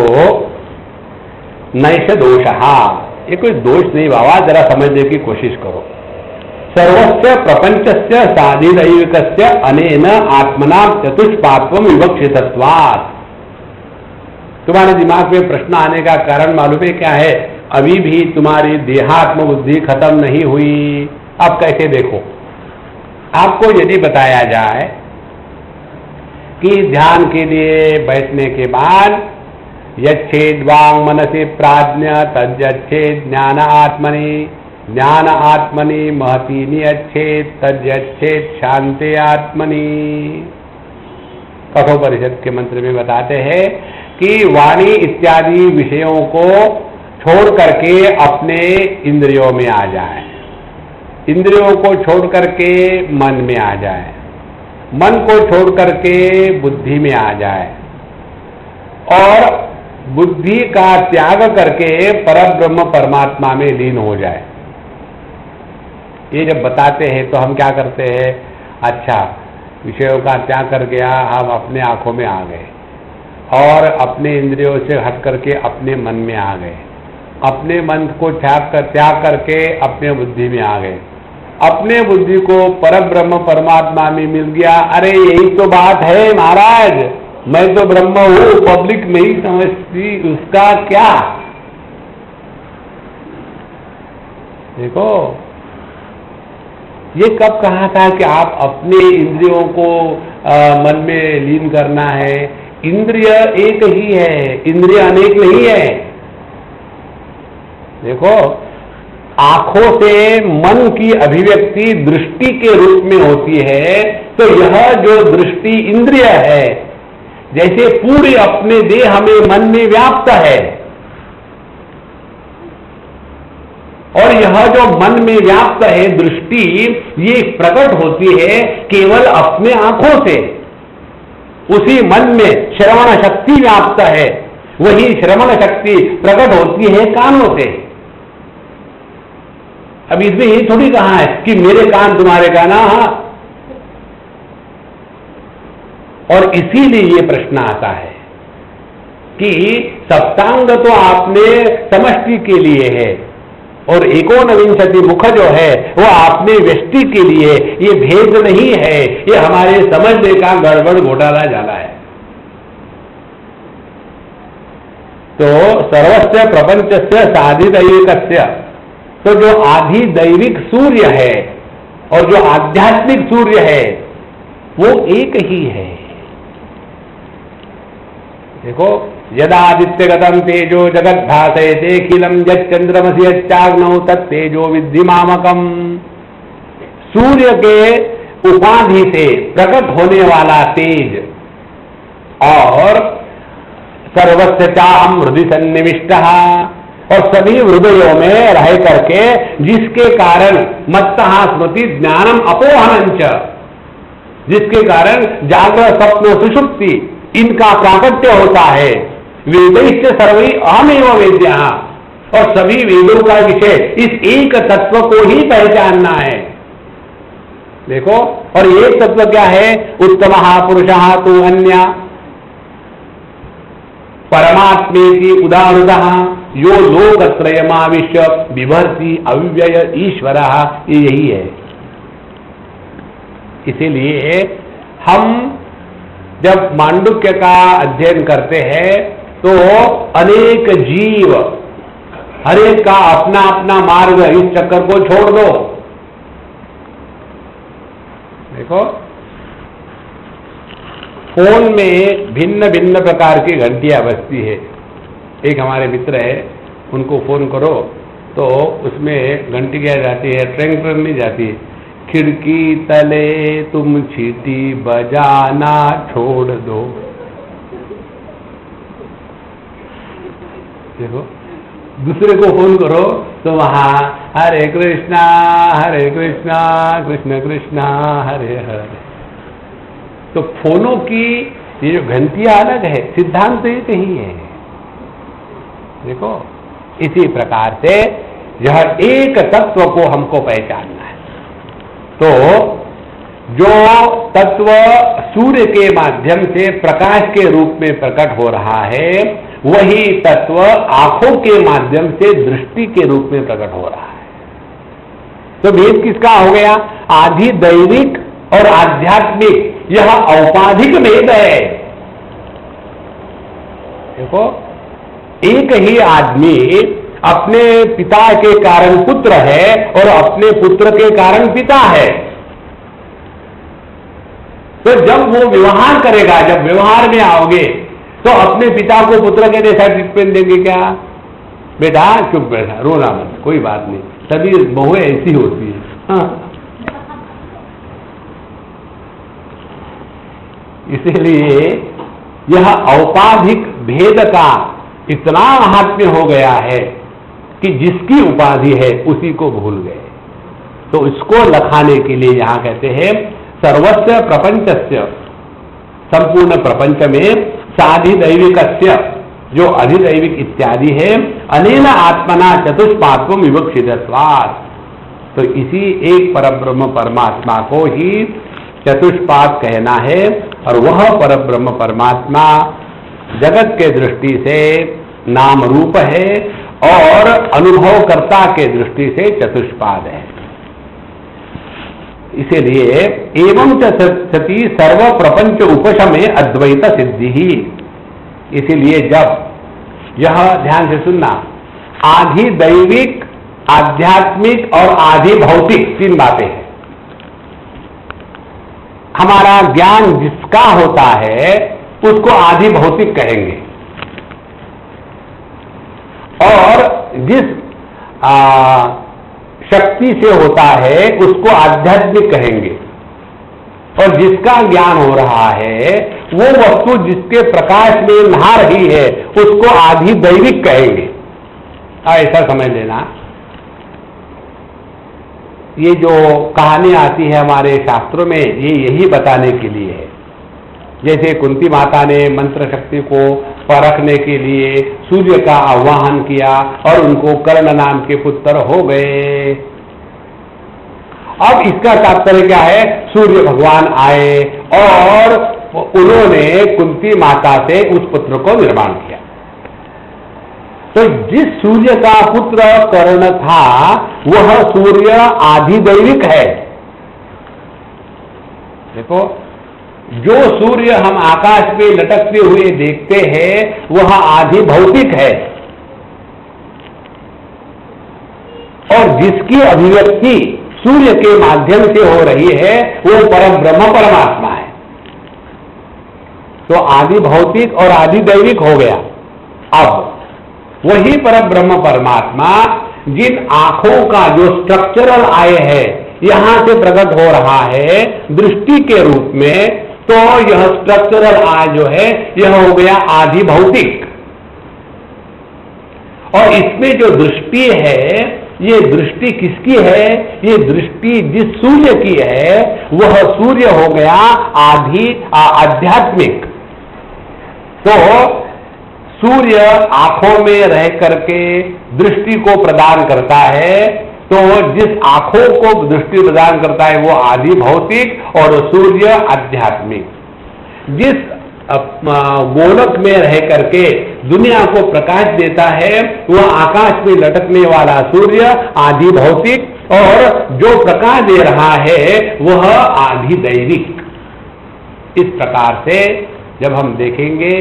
नैष दोषः, ये कोई दोष नहीं बाबा, जरा समझने की कोशिश करो। सर्वस्य प्रपंचस्य साधिदैविकस्य अनेन आत्मना चतुष्पात्वम विवक्षितत्वात्। तुम्हारे दिमाग में प्रश्न आने का कारण मालूम है क्या है? अभी भी तुम्हारी देहात्म बुद्धि खत्म नहीं हुई। अब कैसे देखो, आपको यदि बताया जाए कि ध्यान के लिए बैठने के बाद यच्छेद वांग मनसि प्राज्ञ तद्यच्छेद ज्ञान आत्मनि, ज्ञान आत्मनि महति नियच्छेद तद्यच्छेद शांति आत्मनि। कठोपनिषद के मंत्र में बताते हैं कि वाणी इत्यादि विषयों को छोड़ करके अपने इंद्रियों में आ जाए, इंद्रियों को छोड़ करके मन में आ जाए, मन को छोड़ करके बुद्धि में आ जाए, और बुद्धि का त्याग करके परब्रह्म परमात्मा में लीन हो जाए। ये जब बताते हैं तो हम क्या करते हैं? अच्छा, विषयों का त्याग कर गया, हम अपने आंखों में आ गए, और अपने इंद्रियों से हट करके अपने मन में आ गए, अपने मन को त्याग करके अपने बुद्धि में आ गए, अपने बुद्धि को परब्रह्म परमात्मा में मिल गया। अरे यही तो बात है महाराज, मैं तो ब्रह्म हूं, पब्लिक नहीं समझती, उसका क्या। देखो ये कब कहा था कि आप अपने इंद्रियों को मन में लीन करना है। इंद्रिय एक ही है, इंद्रिय अनेक नहीं है। देखो आंखों से मन की अभिव्यक्ति दृष्टि के रूप में होती है, तो यह जो दृष्टि इंद्रिय है, जैसे पूरी अपने देह में मन में व्याप्त है, और यह जो मन में व्याप्त है दृष्टि, ये प्रकट होती है केवल अपने आंखों से। उसी मन में श्रवण शक्ति व्याप्त है, वही श्रवण शक्ति प्रकट होती है कानों से। अब इसमें ये थोड़ी कहा है कि मेरे कान तुम्हारे कान, और इसीलिए ये प्रश्न आता है कि सप्तांग तो आपने समष्टि के लिए है, और एकोनविंशति मुख जो है वो आपने व्यष्टि के लिए। ये भेद नहीं है, ये हमारे समझने का गड़बड़ घोटाला जाला है। तो सर्वस्य प्रपंचस्य साधिदैविकस्य, तो जो आधि दैविक सूर्य है और जो आध्यात्मिक सूर्य है वो एक ही है। देखो यदादित्यगतम तेजो जगत भासयते खिलम यच्चंद्रमसि यच्चाग्नौ तत्तेजो विद्धि मामकम। सूर्य के उपाधि से प्रकट होने वाला तेज और सर्वस्य चाहम हृदय सन्निविष्टः, और सभी हृदयों में रह करके जिसके कारण मत्तः स्मृति ज्ञानम अपोहनंच, जिसके कारण जागृत स्वप्न सुषुप्ति इनका प्राकट्य होता है। वेदैश्च सर्वै अहमेव वेद्यः, और सभी वेदों का विषय इस एक तत्व को ही पहचानना है। देखो, और एक तत्व क्या है? उत्तमः पुरुषः तु अन्य परमात्मेति उदाहृतः यो लोकत्रयमाविश्य बिभर्ति अव्यय ईश्वरः, ये यही है। इसीलिए हम जब मांडुक्य का अध्ययन करते हैं तो अनेक जीव, हरेक का अपना अपना मार्ग, इस चक्कर को छोड़ दो। देखो फोन में भिन्न भिन्न प्रकार की घंटियां बजती है। एक हमारे मित्र है, उनको फोन करो तो उसमें घंटी क्या जाती है, ट्रेंग ट्रेंग नहीं जाती है, खिड़की तले तुम चींटी बजाना छोड़ दो। देखो दूसरे को फोन करो तो वहां हरे कृष्णा कृष्ण कृष्णा हरे हरे। तो फोनों की ये जो घंटियां अलग है, सिद्धांत तो एक ही है। देखो इसी प्रकार से यह एक तत्व को हमको पहचानना है। तो जो तत्व सूर्य के माध्यम से प्रकाश के रूप में प्रकट हो रहा है, वही तत्व आंखों के माध्यम से दृष्टि के रूप में प्रकट हो रहा है। तो भेद किसका हो गया? आधि दैविक और आध्यात्मिक, यह औपाधिक भेद है। देखो एक ही आदमी अपने पिता के कारण पुत्र है और अपने पुत्र के कारण पिता है। तो जब वो व्यवहार करेगा, जब व्यवहार में आओगे तो अपने पिता को पुत्र के जैसा ट्रीटमेंट देंगे क्या? बेटा चुप बैठा, रोना मत, कोई बात नहीं, सभी बहुएं ऐसी होती है। हाँ। इसीलिए यह औपाधिक भेद का इतना महात्म्य हो गया है कि जिसकी उपाधि है उसी को भूल गए। तो इसको लखाने के लिए यहां कहते हैं सर्वस्य प्रपंचस्य, संपूर्ण प्रपंच में साधिदैविकस्य, जो अधिदैविक इत्यादि है, अनेन आत्मना चतुष्पात्वं विवक्षितत्वात्। तो इसी एक परब्रह्म परमात्मा को ही चतुष्पाद कहना है, और वह परब्रह्म परमात्मा जगत के दृष्टि से नाम रूप है और अनुभवकर्ता के दृष्टि से चतुष्पाद है। इसीलिए एवं च सती सर्व प्रपंच उपशमे अद्वैत सिद्धि ही। इसीलिए जब यह ध्यान से सुनना, आधि दैविक, आध्यात्मिक और आधि भौतिक 3 बातें हैं। हमारा ज्ञान जिसका होता है उसको आधि भौतिक कहेंगे, और जिस शक्ति से होता है उसको आध्यात्मिक कहेंगे, और जिसका ज्ञान हो रहा है वो वस्तु जिसके प्रकाश में नहा रही है उसको आधि दैविक कहेंगे। ऐसा समझ लेना। ये जो कहानी आती है हमारे शास्त्रों में, ये यही बताने के लिए है। जैसे कुंती माता ने मंत्र शक्ति को परखने के लिए सूर्य का आह्वान किया और उनको कर्ण नाम के पुत्र हो गए। अब इसका तात्पर्य क्या है? सूर्य भगवान आए और उन्होंने कुंती माता से उस पुत्र को निर्माण किया। तो जिस सूर्य का पुत्र कर्ण था वह सूर्य आधिदैविक है। देखो, जो सूर्य हम आकाश में लटकते हुए देखते हैं वह आधि भौतिक है, और जिसकी अभिव्यक्ति सूर्य के माध्यम से हो रही है वो परम ब्रह्म परमात्मा है। तो आदि भौतिक और आदि दैविक हो गया। अब वही परम ब्रह्म परमात्मा जिन आंखों का जो स्ट्रक्चरल आय है यहां से प्रकट हो रहा है दृष्टि के रूप में, तो यह स्ट्रक्चरल आय जो है यह हो गया आदि भौतिक। और इसमें जो दृष्टि है, ये दृष्टि किसकी है? ये दृष्टि जिस सूर्य की है वह सूर्य हो गया आधि आध्यात्मिक। तो सूर्य आंखों में रह करके दृष्टि को प्रदान करता है, तो जिस आंखों को दृष्टि प्रदान करता है वो आदि भौतिक और सूर्य आध्यात्मिक। जिस गोलक में रह करके दुनिया को प्रकाश देता है वह आकाश में लटकने वाला सूर्य आदि भौतिक, और जो प्रकाश दे रहा है वह आदि दैविक। इस प्रकार से जब हम देखेंगे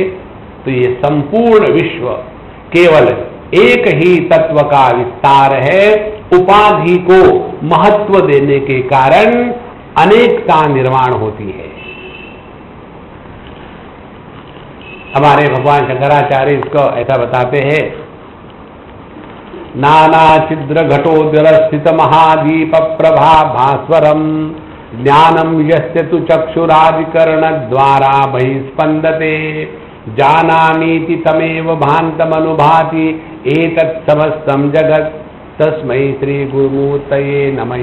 तो ये संपूर्ण विश्व केवल एक ही तत्व का विस्तार है। उपाधि को महत्व देने के कारण अनेकता निर्माण होती है। हमारे भगवान शंकराचार्य इसको ऐसा बताते हैं, नाना छिद्र घटोदर स्थित महादीप प्रभा भास्वरम ज्ञानम यस्य तु चक्षुरादिकरण द्वारा बहिस्पंदते जानामीति तमेव भान्तमनुभाति एतत् समस्तं जगत् तस्मै श्री गुरुमूर्तये नमः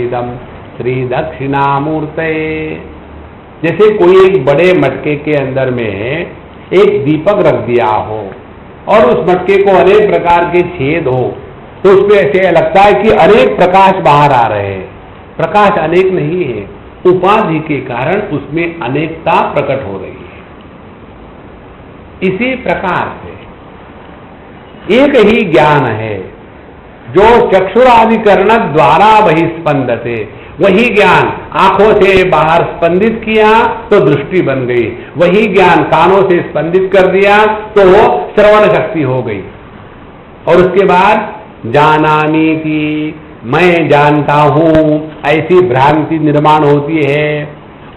श्री दक्षिणामूर्तये। जैसे कोई एक बड़े मटके के अंदर में एक दीपक रख दिया हो और उस मटके को अनेक प्रकार के छेद हो, तो उसमें ऐसे लगता है कि अनेक प्रकाश बाहर आ रहे हैं। प्रकाश अनेक नहीं है, उपाधि के कारण उसमें अनेकता प्रकट हो रही है। इसी प्रकार से एक ही ज्ञान है जो चक्षुरादिकरण द्वारा बहिस्पंदते, वही ज्ञान आंखों से बाहर स्पंदित किया तो दृष्टि बन गई, वही ज्ञान कानों से स्पंदित कर दिया तो श्रवण शक्ति हो गई, और उसके बाद जानामी की मैं जानता हूं ऐसी भ्रांति निर्माण होती है।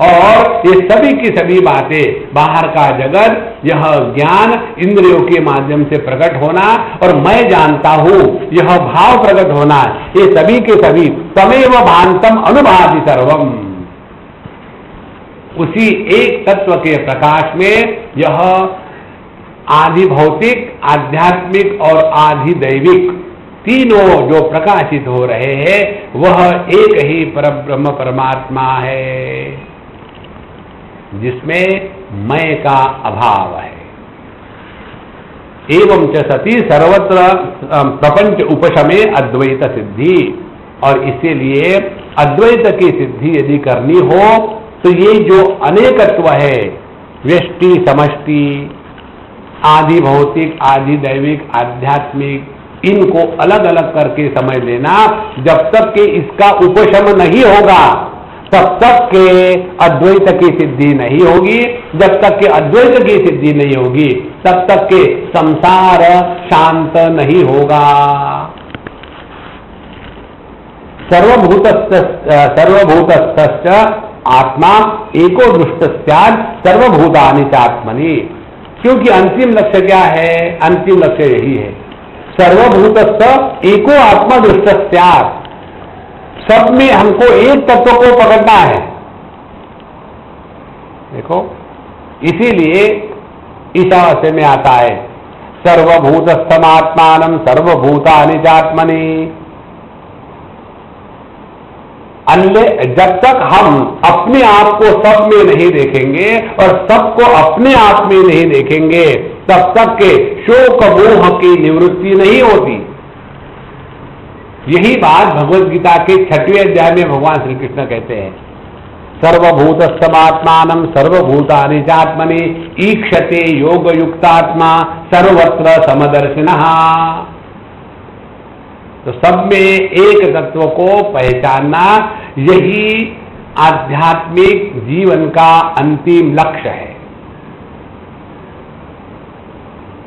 और ये सभी की सभी बातें, बाहर का जगत, यह ज्ञान इंद्रियों के माध्यम से प्रकट होना और मैं जानता हूं यह भाव प्रकट होना, ये सभी के सभी तमेव भांतम अनुभाति सर्वम, उसी एक तत्व के प्रकाश में यह आधि भौतिक, आध्यात्मिक और आधि दैविक तीनों जो प्रकाशित हो रहे हैं वह एक ही परब्रह्म परमात्मा है जिसमें मैं का अभाव है। एवं च सती सर्वत्र प्रपंच उपशमे अद्वैत सिद्धि, और इसीलिए अद्वैत की सिद्धि यदि करनी हो तो ये जो अनेकत्व है, व्यष्टि समष्टि, आदि भौतिक, आदि दैविक, आध्यात्मिक, इनको अलग अलग करके समझ लेना। जब तक कि इसका उपशम नहीं होगा तब तक के अद्वैत की सिद्धि नहीं होगी। जब तक के अद्वैत की सिद्धि नहीं होगी तब तक के संसार शांत नहीं होगा। सर्वभूतस्थ आत्मा एको दृष्टस्यात् सर्वभूतानि चात्मनि। क्योंकि अंतिम लक्ष्य क्या है? अंतिम लक्ष्य यही है, सर्वभूतस्थ एको आत्मा दृष्टस्यात्। सब में हमको एक तत्व को पकड़ना है। देखो, इसीलिए ईशावास्य में आता है सर्वभूतस्थमात्मानं सर्वभूतानि चात्मनि। जब तक हम अपने आप को सब में नहीं देखेंगे और सबको अपने आप में नहीं देखेंगे तब तक के शोक मोह की निवृत्ति नहीं होती। यही बात भगवद गीता के 6वें अध्याय में भगवान श्री कृष्ण कहते हैं, सर्वभूतस्थमात्मानं सर्वभूतानि चात्मनि ईक्षते योग युक्तात्मा सर्वत्र समदर्शिनः। तो सब में एक तत्व को पहचानना यही आध्यात्मिक जीवन का अंतिम लक्ष्य है।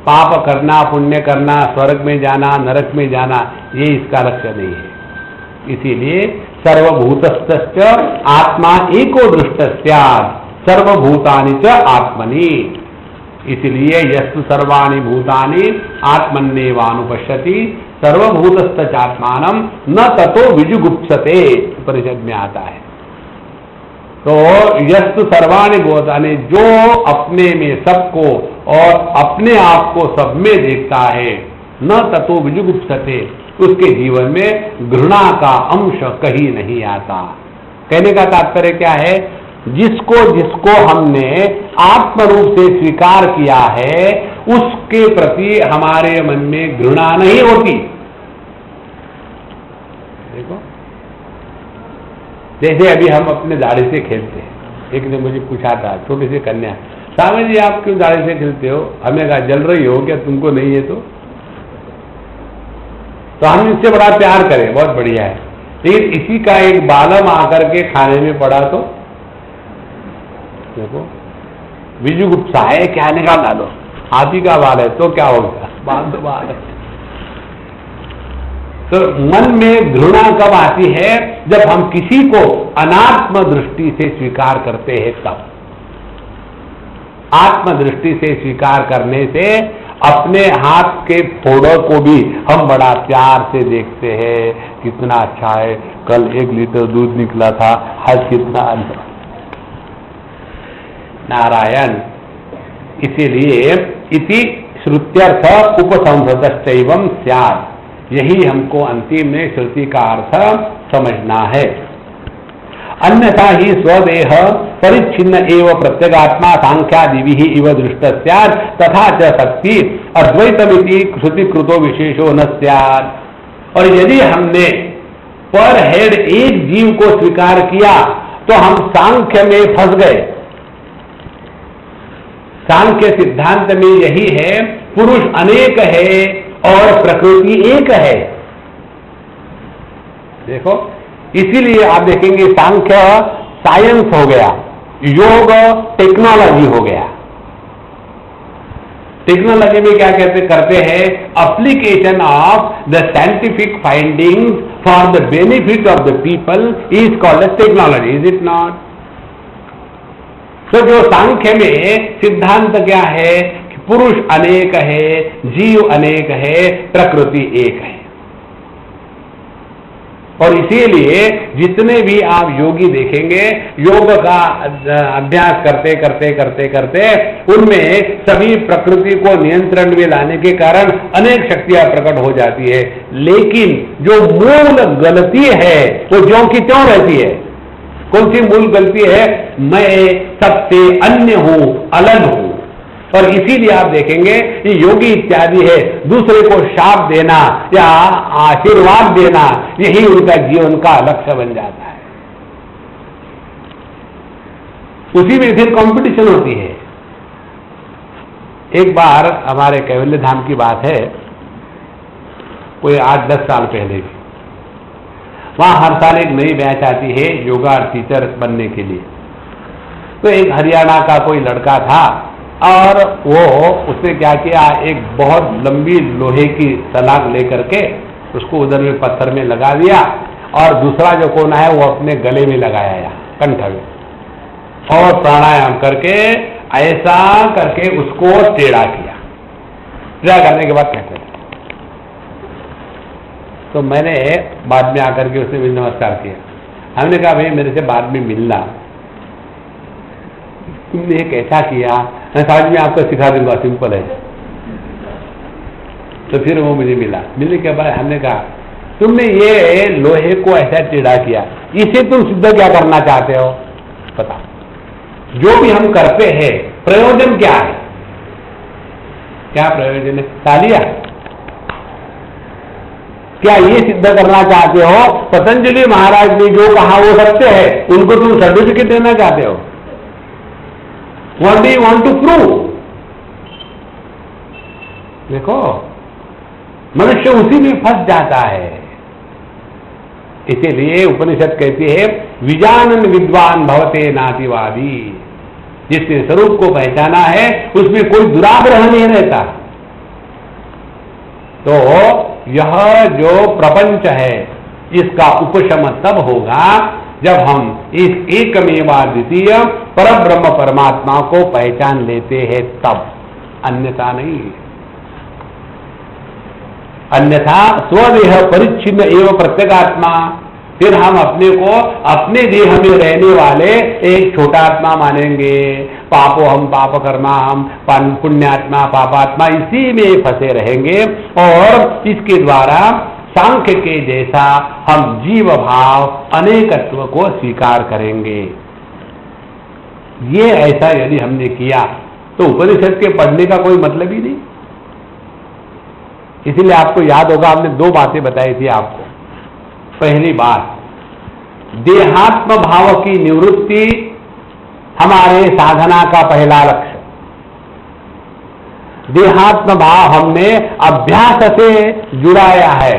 पाप करना, पुण्य करना, स्वर्ग में जाना, नरक में जाना, ये इसका लक्ष्य नहीं है। इसीलिए सर्वभूतस्थ आत्मा एको दृष्टस्यात् सर्वभूतानि च आत्मनि। इसलिए यस्तु सर्वाणि भूतानि आत्मन्येवानुपश्यति सर्वभूतस्थ चात्मानं न ततो विजुगुप्सते, उपनिषद में आता है। तो यस्तु सर्वाणि भूतानि, जो अपने में सबको और अपने आप को सब में देखता है, न ततो विजुगुप्सते, उसके जीवन में घृणा का अंश कहीं नहीं आता। कहने का तात्पर्य क्या है? जिसको जिसको हमने आत्म रूप से स्वीकार किया है उसके प्रति हमारे मन में घृणा नहीं होती। देखो, जैसे अभी हम अपने दाढ़ी से खेलते हैं। एक ने मुझे पूछा था, छोटी सी कन्या, स्वामी जी आप क्यों दाढ़ी से खेलते हो? हमें कहा जल रही हो क्या, तुमको नहीं है तो हम इससे बड़ा प्यार करें, बहुत बढ़िया है। लेकिन इसी का एक बालम आकर के खाने में पड़ा तो देखो, विजुगुप्सा है, क्या निकाल दो, हाथी का बाल है तो क्या होगा, बाल तो बाल है। तो मन में घृणा कब आती है? जब हम किसी को अनात्म दृष्टि से स्वीकार करते हैं तब। आत्म दृष्टि से स्वीकार करने से अपने हाथ के फोड़ों को भी हम बड़ा प्यार से देखते हैं, कितना अच्छा है, कल 1 लीटर दूध निकला था, आज कितना नारायण। इसीलिए इति श्रुत्यर्थ उपसंहृतश्चैवं स्यात्, यही हमको अंतिम में श्रुति का अर्थ समझना है। अन्यथा ही स्वदेह परिच्छिन्न एव प्रत्यगात्मा सांख्यादिभिः इव दृष्ट स्यात् तथा च शक्ति अद्वैतमिति श्रुतिकृतो विशेषो न स्यात्। और यदि हमने पर हेड एक जीव को स्वीकार किया तो हम सांख्य में फंस गए। सांख्य सिद्धांत में यही है, पुरुष अनेक है और प्रकृति एक है। देखो, इसीलिए आप देखेंगे सांख्य साइंस हो गया, योग टेक्नोलॉजी हो गया। टेक्नोलॉजी में क्या करते हैं? Application of the scientific findings for the benefit of the people is called as technology, is it not? तो जो सांख्य में सिद्धांत क्या है कि पुरुष अनेक है, जीव अनेक है, प्रकृति एक है। और इसीलिए जितने भी आप योगी देखेंगे, योग का अभ्यास करते करते करते करते उनमें सभी प्रकृति को नियंत्रण में लाने के कारण अनेक शक्तियां प्रकट हो जाती है। लेकिन जो मूल गलती है वो ज्यों की त्यों रहती है। कौन सी मूल गलती है? मैं सबसे अन्य हूं, अलग हूं। और इसीलिए आप देखेंगे ये योगी इत्यादि है, दूसरे को शाप देना या आशीर्वाद देना, यही उनका जीवन का लक्ष्य बन जाता है। उसी में फिर कंपटीशन होती है। एक बार हमारे कैवल्य धाम की बात है, कोई 8-10 साल पहले की, वहां हर साल एक नई बैच आती है योगा टीचर बनने के लिए। तो एक हरियाणा का कोई लड़का था और उसने क्या किया, एक बहुत लंबी लोहे की सलाख लेकर के उसको उधर में पत्थर में लगा दिया और दूसरा जो कोना है वो अपने गले में लगाया या कंठ में, और प्राणायाम करके ऐसा करके उसको टेढ़ा किया। टेढ़ा करने के बाद कहते हैं, तो मैंने बाद में आकर के उसने मुझे नमस्कार किया। हमने कहा भाई मेरे से बाद में मिलना, तुमने ये कैसा किया, मैं समझ में आपको सिखा दूंगा, सिंपल है। तो फिर वो मुझे मिला, मिलने के बाद हमने कहा तुमने ये लोहे को ऐसा टेढ़ा किया, इसे तुम सिद्ध क्या करना चाहते हो बताओ। जो भी हम करते हैं प्रयोजन क्या है, क्या प्रयोजन है? तालिया? क्या ये सिद्ध करना चाहते हो पतंजलि महाराज ने जो कहा वो सत्य है, उनको तुम सर्टिफिकेट देना चाहते हो? What do you want to prove? देखो मनुष्य उसी में फंस जाता है। इसीलिए उपनिषद कहती है विजानन विद्वान भवते नातिवादी। जिसने स्वरूप को पहचाना है उसमें कोई दुराग्रह नहीं रहता। तो यह जो प्रपंच है इसका उपशम तब होगा जब हम इस एकमेवाद्वितीय परब्रह्म परमात्मा को पहचान लेते हैं, तब, अन्यथा नहीं। अन्यथा स्वदेह परिच्छिन्न एवं प्रत्यगात्मा, फिर हम अपने को अपने देह में रहने वाले एक छोटा आत्मा मानेंगे। पापो हम पाप कर्मा हम पुण्यात्मा पापात्मा, इसी में फंसे रहेंगे और इसके द्वारा सांख्य के जैसा हम जीव भाव अनेकत्व को स्वीकार करेंगे। ये ऐसा यदि हमने किया तो उपनिषद के पढ़ने का कोई मतलब ही नहीं। इसीलिए आपको याद होगा हमने दो बातें बताई थी आपको। पहली बात, देहात्म भाव की निवृत्ति हमारे साधना का पहला लक्ष्य। देहात्म भाव हमने अभ्यास से जुड़ाया है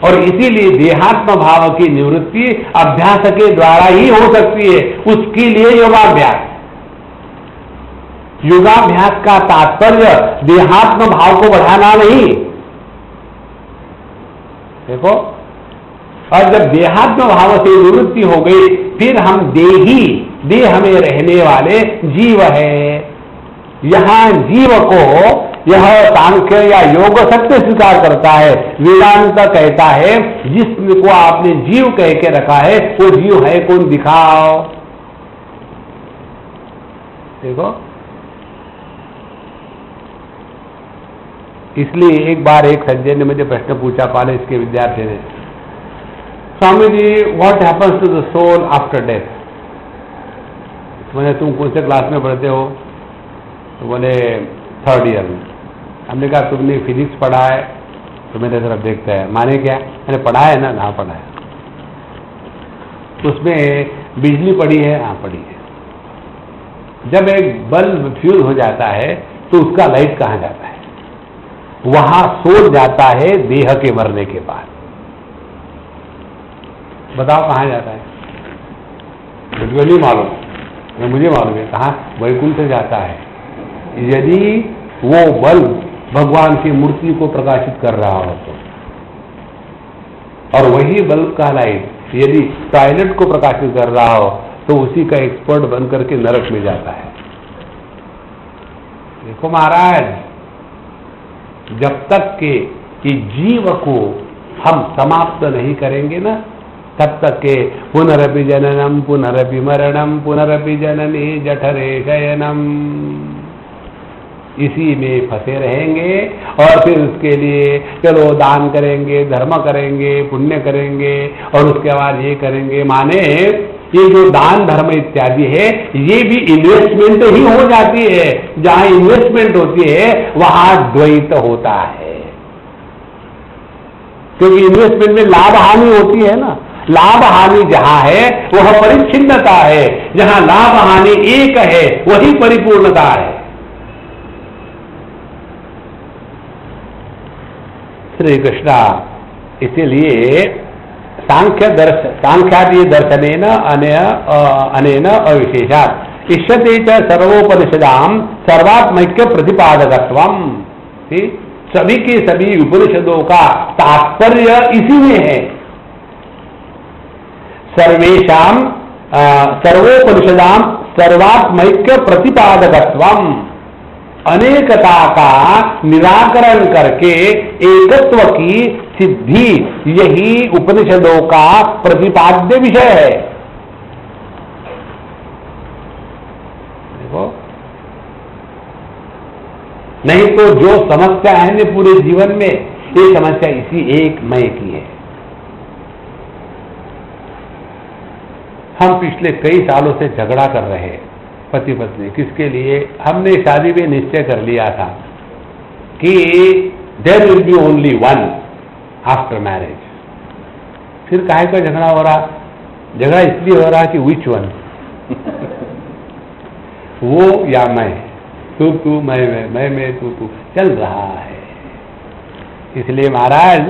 और इसीलिए देहात्म भाव की निवृत्ति अभ्यास के द्वारा ही हो सकती है। उसके लिए योगाभ्यास। योगाभ्यास का तात्पर्य देहात्म भाव को बढ़ाना नहीं। देखो, और जब देहात्म भाव से निवृत्ति हो गई फिर हम देही, देह में रहने वाले जीव है। यहां जीव को यह सांख्य या योग सत्य स्वीकार करता है। वेदांत कहता है जिसको आपने जीव कह के रखा है वो जीव है कौन, दिखाओ। देखो, इसलिए एक बार एक सज्जन ने मुझे प्रश्न पूछा, कॉलेज के विद्यार्थी ने, Swami ji what happens to the soul after death? मैंने, तुम कौन से क्लास में पढ़ते हो? तो बोले 3rd ईयर में। हमने कहा तुमने फिजिक्स पढ़ा है? तो मेरे तरफ देखता है, माने क्या? मैंने पढ़ा है ना? हाँ पढ़ा है। उसमें बिजली पड़ी है? हाँ पड़ी है। जब एक बल्ब फ्यूज हो जाता है तो उसका लाइट कहाँ जाता है? वहां सोल जाता है देह के मरने के बाद। बताओ कहां जाता है? मुझे नहीं मालूम, मुझे मालूम है कहां, वैकुंठ से जाता है। यदि वो बल्ब भगवान की मूर्ति को प्रकाशित कर रहा हो तो, और वही बल्ब का लाइट यदि टॉयलेट को प्रकाशित कर रहा हो तो उसी का एक्सपर्ट बन करके नरक में जाता है। देखो महाराज, जब तक कि जीव को हम समाप्त नहीं करेंगे ना, तब तक के पुनरपि जननम पुनरपि मरणम पुनरपि जननी जठरे शयनम, इसी में फंसे रहेंगे। और फिर उसके लिए चलो दान करेंगे, धर्म करेंगे, पुण्य करेंगे और उसके बाद ये करेंगे। माने ये जो दान धर्म इत्यादि है ये भी इन्वेस्टमेंट ही हो जाती है। जहां इन्वेस्टमेंट होती है वहां द्वैत होता है, क्योंकि इन्वेस्टमेंट में लाभ हानि होती है ना। लाभ हानि जहां है वह परिच्छिन्नता है, जहां लाभ हानि एक है वही परिपूर्णता है। श्री कृष्णा इसीलिए सांख्यादि दर्शनेन अनेन अविशेषात् इष्यते च सर्वोपनिषदाम सर्वात्मैक्य प्रतिपादकत्वम। सभी के सभी उपनिषदों का तात्पर्य इसी में है। सर्वेषाम सर्वोपनिषदाम सर्वात्मैक्य प्रतिपादकत्वम, अनेकता का निराकरण करके एकत्व की सिद्धि, यही उपनिषदों का प्रतिपाद्य विषय है। देखो, नहीं तो जो समस्या है ना पूरे जीवन में, ये समस्या इसी एक मैं की है। हम पिछले कई सालों से झगड़ा कर रहे हैं पति पत्नी। किसके लिए? हमने शादी में निश्चय कर लिया था कि there will be only one after marriage. फिर काहे का झगड़ा हो रहा? झगड़ा इसलिए हो रहा कि विच वन वो या मैं, तू मैं तू चल रहा है। इसलिए महाराज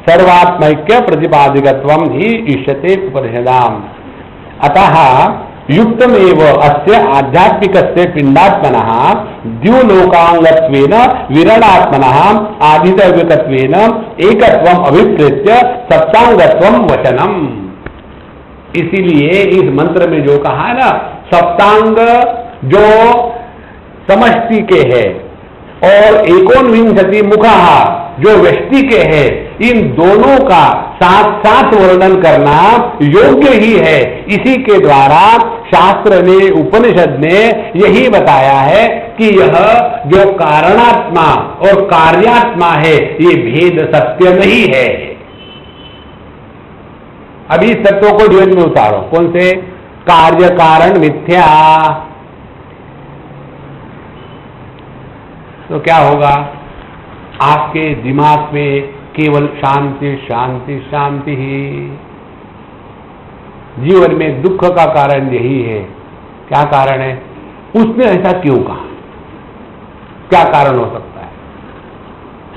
सर्वात्मैक्य प्रतिपादिकत्वम ही इष्यते उपनिषदाम। अतः युक्तमेव अस्य आध्यात्मिकस्य पिंडात्मनः द्युलोकांगत्वेन विरणात्मनः आदिदैविकत्वेन एकत्वम अभिप्रेत्य सप्तांगत्वम वचनम। इसीलिए इस मंत्र में जो कहा ना, सप्तांग जो समष्टि के है और एकोनविंशति मुखा जो व्यष्टि के है, इन दोनों का साथ साथ वर्णन करना योग्य ही है। इसी के द्वारा शास्त्र ने, उपनिषद ने यही बताया है कि यह जो कारणात्मा और कार्यात्मा है, ये भेद सत्य नहीं है। अभी सत्यों को जीवन में उतारो। कौन से? कार्य कारण मिथ्या। तो क्या होगा? आपके दिमाग में केवल शांति शांति शांति ही। जीवन में दुख का कारण यही है। क्या कारण है? उसने ऐसा क्यों कहा? क्या कारण हो सकता है?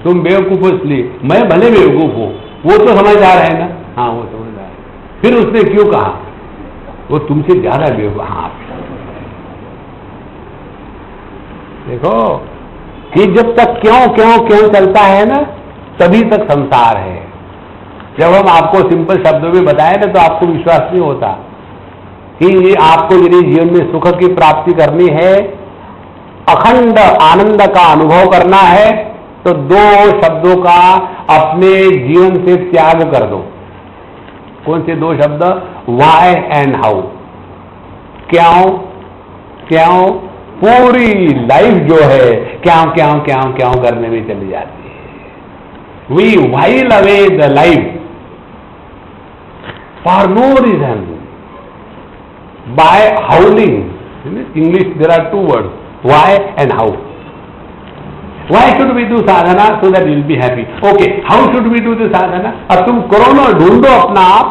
तुम बेवकूफ हो इसलिए। मैं भले बेवकूफ हूं, वो तो समझदार है ना। हाँ, वो समझदार है। फिर उसने क्यों कहा? वो तुमसे ज्यादा बेवकूफ। हाँ, देखो कि जब तक क्यों क्यों क्यों चलता है ना, तभी तक संसार है। जब हम आपको सिंपल शब्दों में बताएं ना, तो आपको विश्वास नहीं होता कि आपको यदि जीवन में सुख की प्राप्ति करनी है, अखंड आनंद का अनुभव करना है, तो दो शब्दों का अपने जीवन से त्याग कर दो। कौन से दो शब्द? Why and how. क्यों क्यों? पूरी लाइफ जो है क्यों क्यों क्यों क्यों करने में चली जाती है। We while away the life for no reason by howling. English there are two words, why and how. Why should we do sadhana? So that will be happy. Okay, how should we do the sadhana? अब तुम करो ना, ढूंढो अपना आप।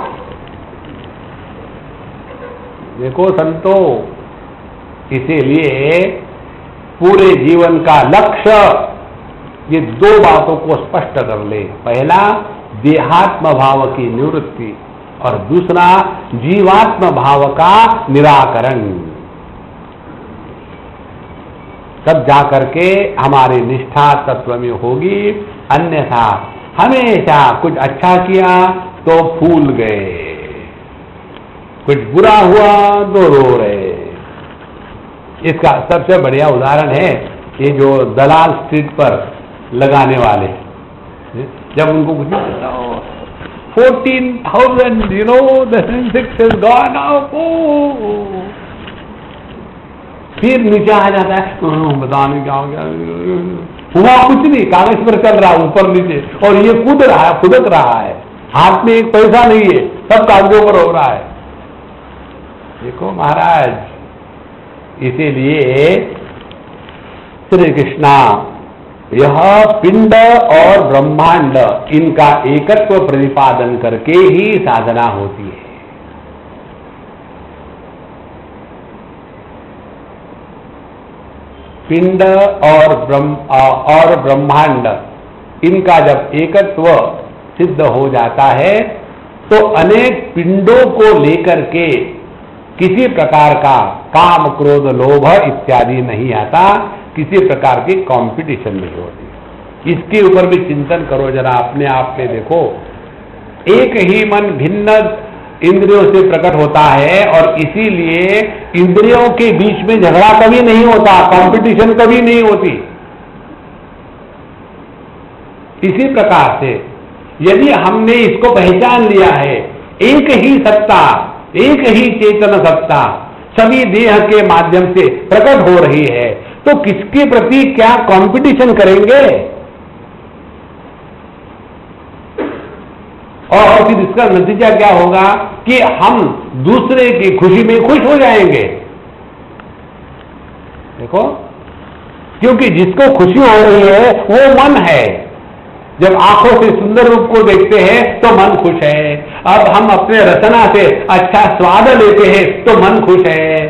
देखो संतो, इसीलिए पूरे जीवन का लक्ष्य ये दो बातों को स्पष्ट कर ले। पहला, देहात्म भाव की निवृत्ति, और दूसरा, जीवात्म भाव का निराकरण। तब जाकर के हमारी निष्ठा तत्व में होगी। अन्यथा हमेशा कुछ अच्छा किया तो फूल गए, कुछ बुरा हुआ तो रो रहे। इसका सबसे बढ़िया उदाहरण है ये जो दलाल स्ट्रीट पर लगाने वाले, जब उनको कुछ 14,000 the Sensex has gone up, फिर नीचे आ जाता है, बता नहीं क्या हो गया, हुआ कुछ नहीं, कागज पर चल रहा है ऊपर नीचे, और ये कूद रहा है, खुदक रहा है, हाथ में एक पैसा नहीं है, सब कागजों पर हो रहा है। देखो महाराज, इसीलिए श्री कृष्णा यह पिंड और ब्रह्मांड इनका एकत्व प्रतिपादन करके ही साधना होती है। पिंड और ब्रह्मांड इनका जब एकत्व सिद्ध हो जाता है तो अनेक पिंडों को लेकर के किसी प्रकार का काम क्रोध लोभ इत्यादि नहीं आता, किसी प्रकार की कंपटीशन नहीं होती। इसके ऊपर भी चिंतन करो जरा, अपने आप में देखो। एक ही मन भिन्न इंद्रियों से प्रकट होता है और इसीलिए इंद्रियों के बीच में झगड़ा कभी नहीं होता, कंपटीशन कभी नहीं होती। इसी प्रकार से यदि हमने इसको पहचान लिया है, एक ही सत्ता, एक ही चेतन सत्ता सभी देह के माध्यम से प्रकट हो रही है, तो किसके प्रति क्या कंपटीशन करेंगे? और फिर इसका नतीजा क्या होगा कि हम दूसरे की खुशी में खुश हो जाएंगे। देखो, क्योंकि जिसको खुशी हो रही है वो मन है। जब आंखों से सुंदर रूप को देखते हैं तो मन खुश है। अब हम अपने रचना से अच्छा स्वाद लेते हैं तो मन खुश है।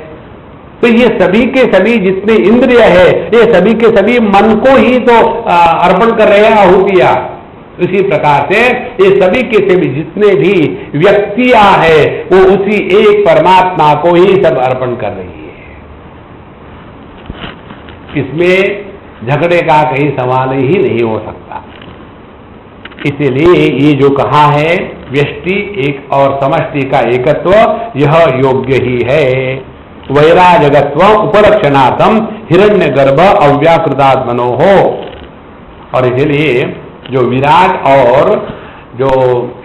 तो ये सभी के सभी जितने इंद्रिय है, ये सभी के सभी मन को ही तो अर्पण कर रहे हैं, आहुतियां। इसी प्रकार से ये सभी के सभी जितने भी व्यक्तियां हैं वो उसी एक परमात्मा को ही सब अर्पण कर रही है। इसमें झगड़े का कहीं सवाल ही नहीं हो सकता। इसीलिए ये जो कहा है व्यष्टि एक और समष्टि का एकत्व, यह योग्य ही है। वैराजगत्व उपलक्षणार्थम हिरण्यगर्भ अव्याकृतात्मनो हो। और इसलिए जो विराट और जो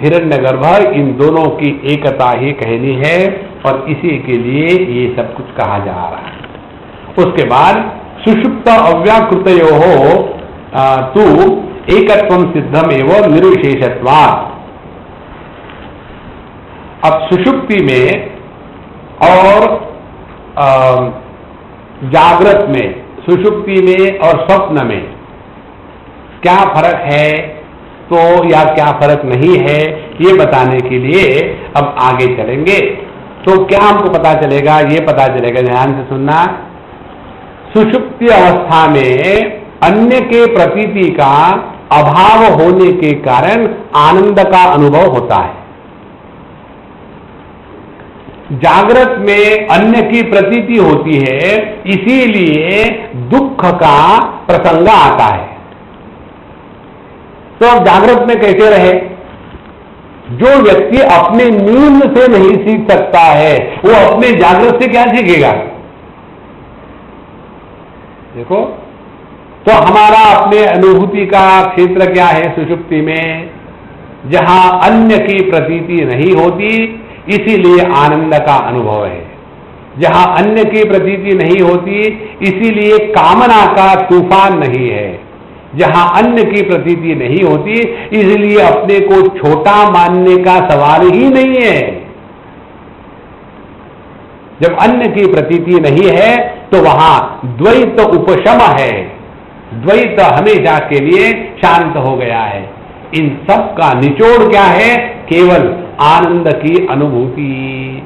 हिरण्यगर्भ, इन दोनों की एकता ही कहनी है और इसी के लिए ये सब कुछ कहा जा रहा है। उसके बाद सुषुप्त अव्याकृतयो हो तू एकत्वम सिद्धम एवं निर्विशेषत्वात्। अब सुषुप्ति में और जागृत में, सुषुप्ति में और स्वप्न में क्या फर्क है तो या क्या फर्क नहीं है, ये बताने के लिए अब आगे चलेंगे। तो क्या हमको पता चलेगा? ये पता चलेगा, ध्यान से सुनना। सुषुप्ति अवस्था में अन्य के प्रतीति का अभाव होने के कारण आनंद का अनुभव होता है। जागृत में अन्य की प्रतीति होती है, इसीलिए दुख का प्रसंग आता है। तो अब जागृत में कैसे रहे? जो व्यक्ति अपने नींद से नहीं सीख सकता है वो अपने जागृत से क्या सीखेगा? देखो, तो हमारा अपने अनुभूति का क्षेत्र क्या है? सुषुप्ति में, जहां अन्य की प्रतीति नहीं होती इसीलिए आनंद का अनुभव है। जहां अन्य की प्रतीति नहीं होती इसीलिए कामना का तूफान नहीं है। जहां अन्य की प्रतीति नहीं होती इसलिए अपने को छोटा मानने का सवाल ही नहीं है। जब अन्य की प्रतीति नहीं है तो वहां द्वैत उपशम है, द्वैत हमेशा के लिए शांत हो गया है। इन सब का निचोड़ क्या है? केवल आनंद की अनुभूति।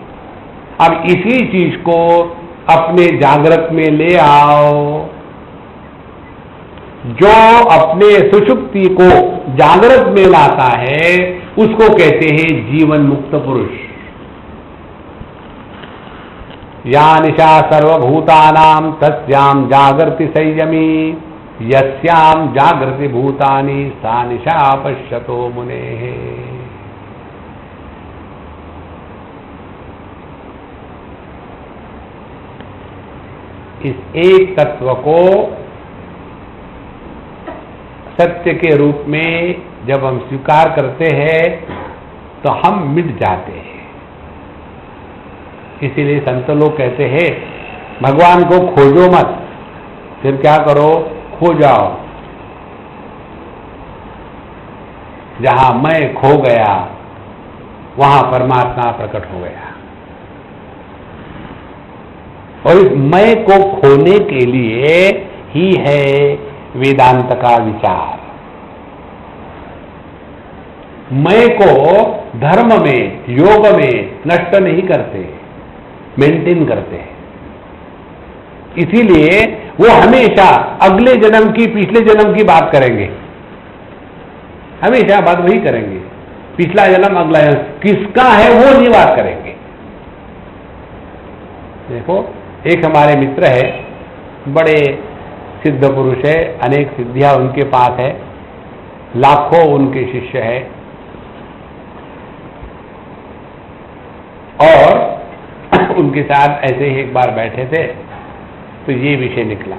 अब इसी चीज को अपने जागृत में ले आओ। जो अपने सुषुप्ति को जागृत में लाता है उसको कहते हैं जीवन मुक्त पुरुष। या निशा सर्वभूतानां तस्याम जागृति संयमी, यस्याम जागृति भूतानि सा निशा पश्यतो मुनेः। इस एक तत्व को सत्य के रूप में जब हम स्वीकार करते हैं तो हम मिट जाते हैं। इसीलिए संत लोग कहते हैं भगवान को खोजो मत, फिर क्या करो? खो जाओ। जहां मैं खो गया वहां परमात्मा प्रकट हो गया। और इस मैं को खोने के लिए ही है वेदांत का विचार। मैं को धर्म में, योग में नष्ट नहीं करते, मेंटेन करते हैं। इसीलिए वो हमेशा अगले जन्म की, पिछले जन्म की बात करेंगे, हमेशा बात वही करेंगे। पिछला जन्म अगला जन्म किसका है वो नहीं बात करेंगे। देखो, एक हमारे मित्र है, बड़े सिद्ध पुरुष है, अनेक सिद्धियां उनके पास है, लाखों उनके शिष्य है, और उनके साथ ऐसे ही एक बार बैठे थे तो ये विषय निकला।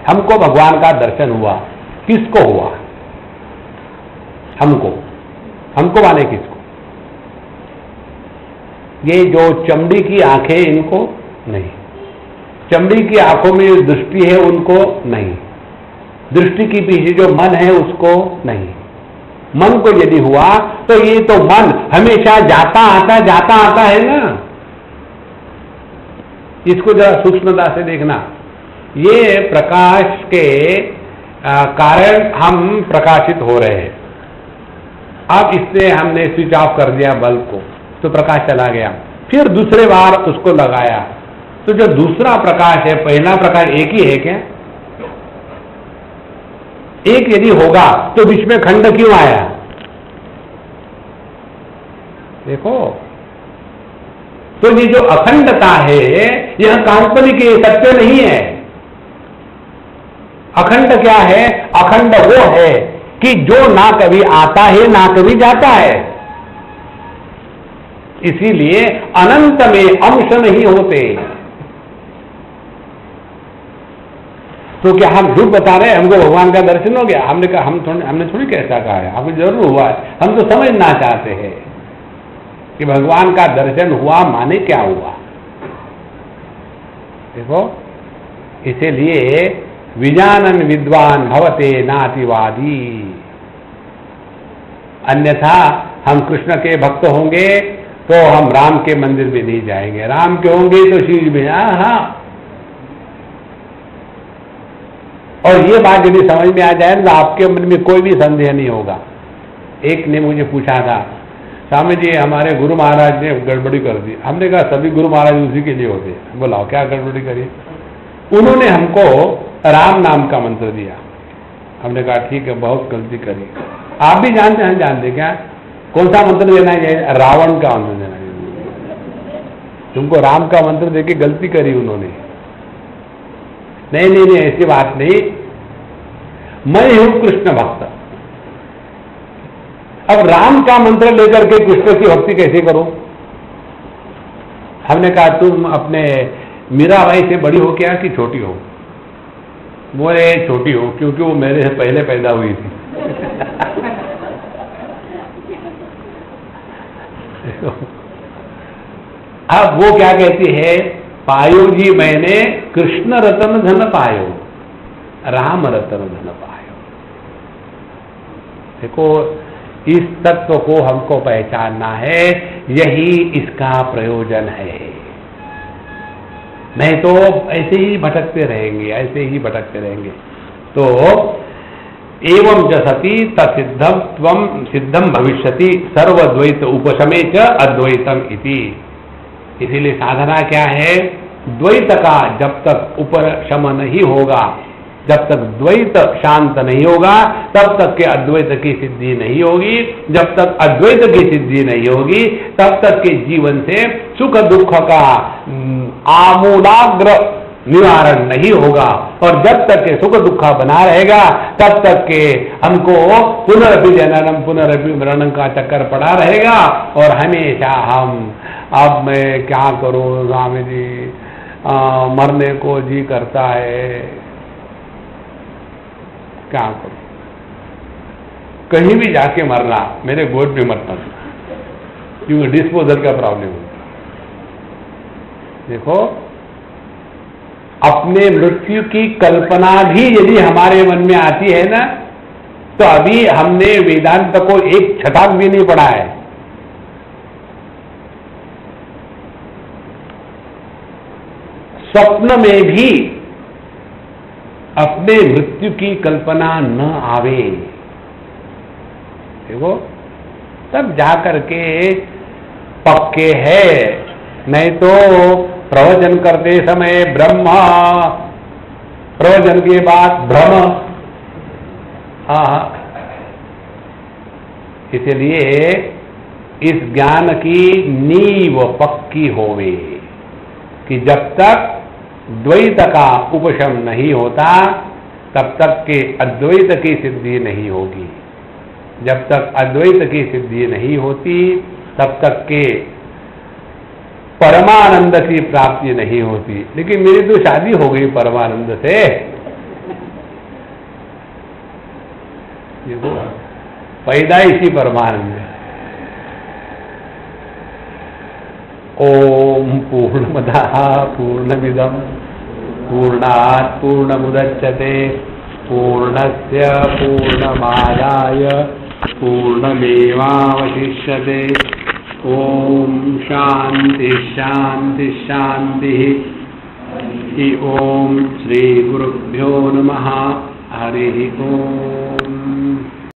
हमको भगवान का दर्शन हुआ। किसको हुआ? हमको माने किसको? ये जो चमड़ी की आंखें इनको नहीं, चमड़ी की आंखों में जो दृष्टि है उनको नहीं, दृष्टि के पीछे जो मन है उसको नहीं। मन को यदि हुआ तो ये तो मन हमेशा जाता आता है ना। इसको जरा सूक्ष्मता से देखना। ये प्रकाश के कारण हम प्रकाशित हो रहे हैं। अब इससे हमने स्विच ऑफ कर दिया बल्ब को तो प्रकाश चला गया, फिर दूसरे बार उसको लगाया तो जो दूसरा प्रकाश है, पहला प्रकाश एक ही है क्या? एक यदि होगा तो बीच में खंड क्यों आया? देखो, तो ये जो अखंडता है यह काल्पनिक है, सत्य नहीं है। अखंड क्या है? अखंड वो है कि जो ना कभी आता है ना कभी जाता है। इसीलिए अनंत में अंश नहीं होते। तो क्या हम झूठ बता रहे हैं हमको भगवान का दर्शन हो गया? हमने कहा हमने थोड़ी कैसा कहा है, आपको जरूर हुआ है। हम तो समझना चाहते हैं कि भगवान का दर्शन हुआ माने क्या हुआ। देखो, इसीलिए विजानन विद्वान भवते नातिवादी, अन्यथा हम कृष्ण के भक्त होंगे तो हम राम के मंदिर में नहीं जाएंगे, राम के होंगे तो शिव में। हाँ, और ये बात यदि समझ में आ जाए तो आपके मन में कोई भी संदेह नहीं होगा। एक ने मुझे पूछा था, स्वामी जी हमारे गुरु महाराज ने गड़बड़ी कर दी। हमने कहा सभी गुरु महाराज उसी के लिए होते। बोला क्या गड़बड़ी करी? उन्होंने हमको राम नाम का मंत्र दिया। हमने कहा ठीक है, बहुत गलती करी। आप भी जानते हैं? जानते क्या? कौन सा मंत्र देना है? रावण का मंत्र देना है। तुमको राम का मंत्र देके गलती करी उन्होंने। नहीं, ऐसी बात नहीं, मैं हूं कृष्ण भक्त। अब राम का मंत्र लेकर के कृष्ण की भक्ति कैसे करो? हमने कहा तुम अपने मीराबाई से बड़ी हो क्या कि छोटी हो? बोले छोटी हो, क्योंकि वो मेरे से पहले पैदा हुई थी। अब वो क्या कहती है? पायो जी मैंने कृष्ण रतन धन पायो, राम रतन धन पायो। देखो, इस तत्व को हमको पहचानना है, यही इसका प्रयोजन है। नहीं तो ऐसे ही भटकते रहेंगे। तो एवं च सति तसिद्धम त्वम सिद्धम भविष्यति सर्वद्वैत उपशमे च अद्वैतम इति। इसीलिए साधना क्या है? द्वैत का जब तक उपशम नहीं होगा, जब तक द्वैत शांत नहीं होगा, तब तक के अद्वैत की सिद्धि नहीं होगी। जब तक अद्वैत की सिद्धि नहीं होगी, तब तक के जीवन से सुख दुख का आमूलाग्र निवारण नहीं होगा। और जब तक के सुख दुख बना रहेगा, तब तक के हमको पुनरपि जननम पुनरपि मरणम का चक्कर पड़ा रहेगा। और हमेशा हम, अब मैं क्या करूं स्वामी जी, मरने को जी करता है, क्या करूं? कहीं भी जाके मरना, मेरे गोद में मत मरना, क्योंकि डिस्पोजल का प्रॉब्लम होता। देखो, अपने मृत्यु की कल्पना भी यदि हमारे मन में आती है ना, तो अभी हमने वेदांत को एक छटाक भी नहीं पढ़ा है। स्वप्न में भी अपने मृत्यु की कल्पना न आवे, देखो, तब जाकर के पक्के है। नहीं तो प्रवचन करते समय ब्रह्म, प्रवचन के बाद भ्रम, इसलिए इस ज्ञान की नींव पक्की होवे कि जब तक द्वैत का उपशम नहीं होता तब तक के अद्वैत की सिद्धि नहीं होगी। जब तक अद्वैत की सिद्धि नहीं होती तब तक के परमानंद की प्राप्ति नहीं होती। लेकिन मेरी तो शादी हो गई परमानंद से, देखो पैदाइशी परमानंद। ओम पूर्णमदः पूर्णमिदं पूर्णात् पूर्णमुदच्यते पूर्णस्य पूर्णमादाय पूर्णमेवावशिष्यते। ओम शांति शांति शांति। ओम श्री गुरुभ्यो नमः। हरि ओम।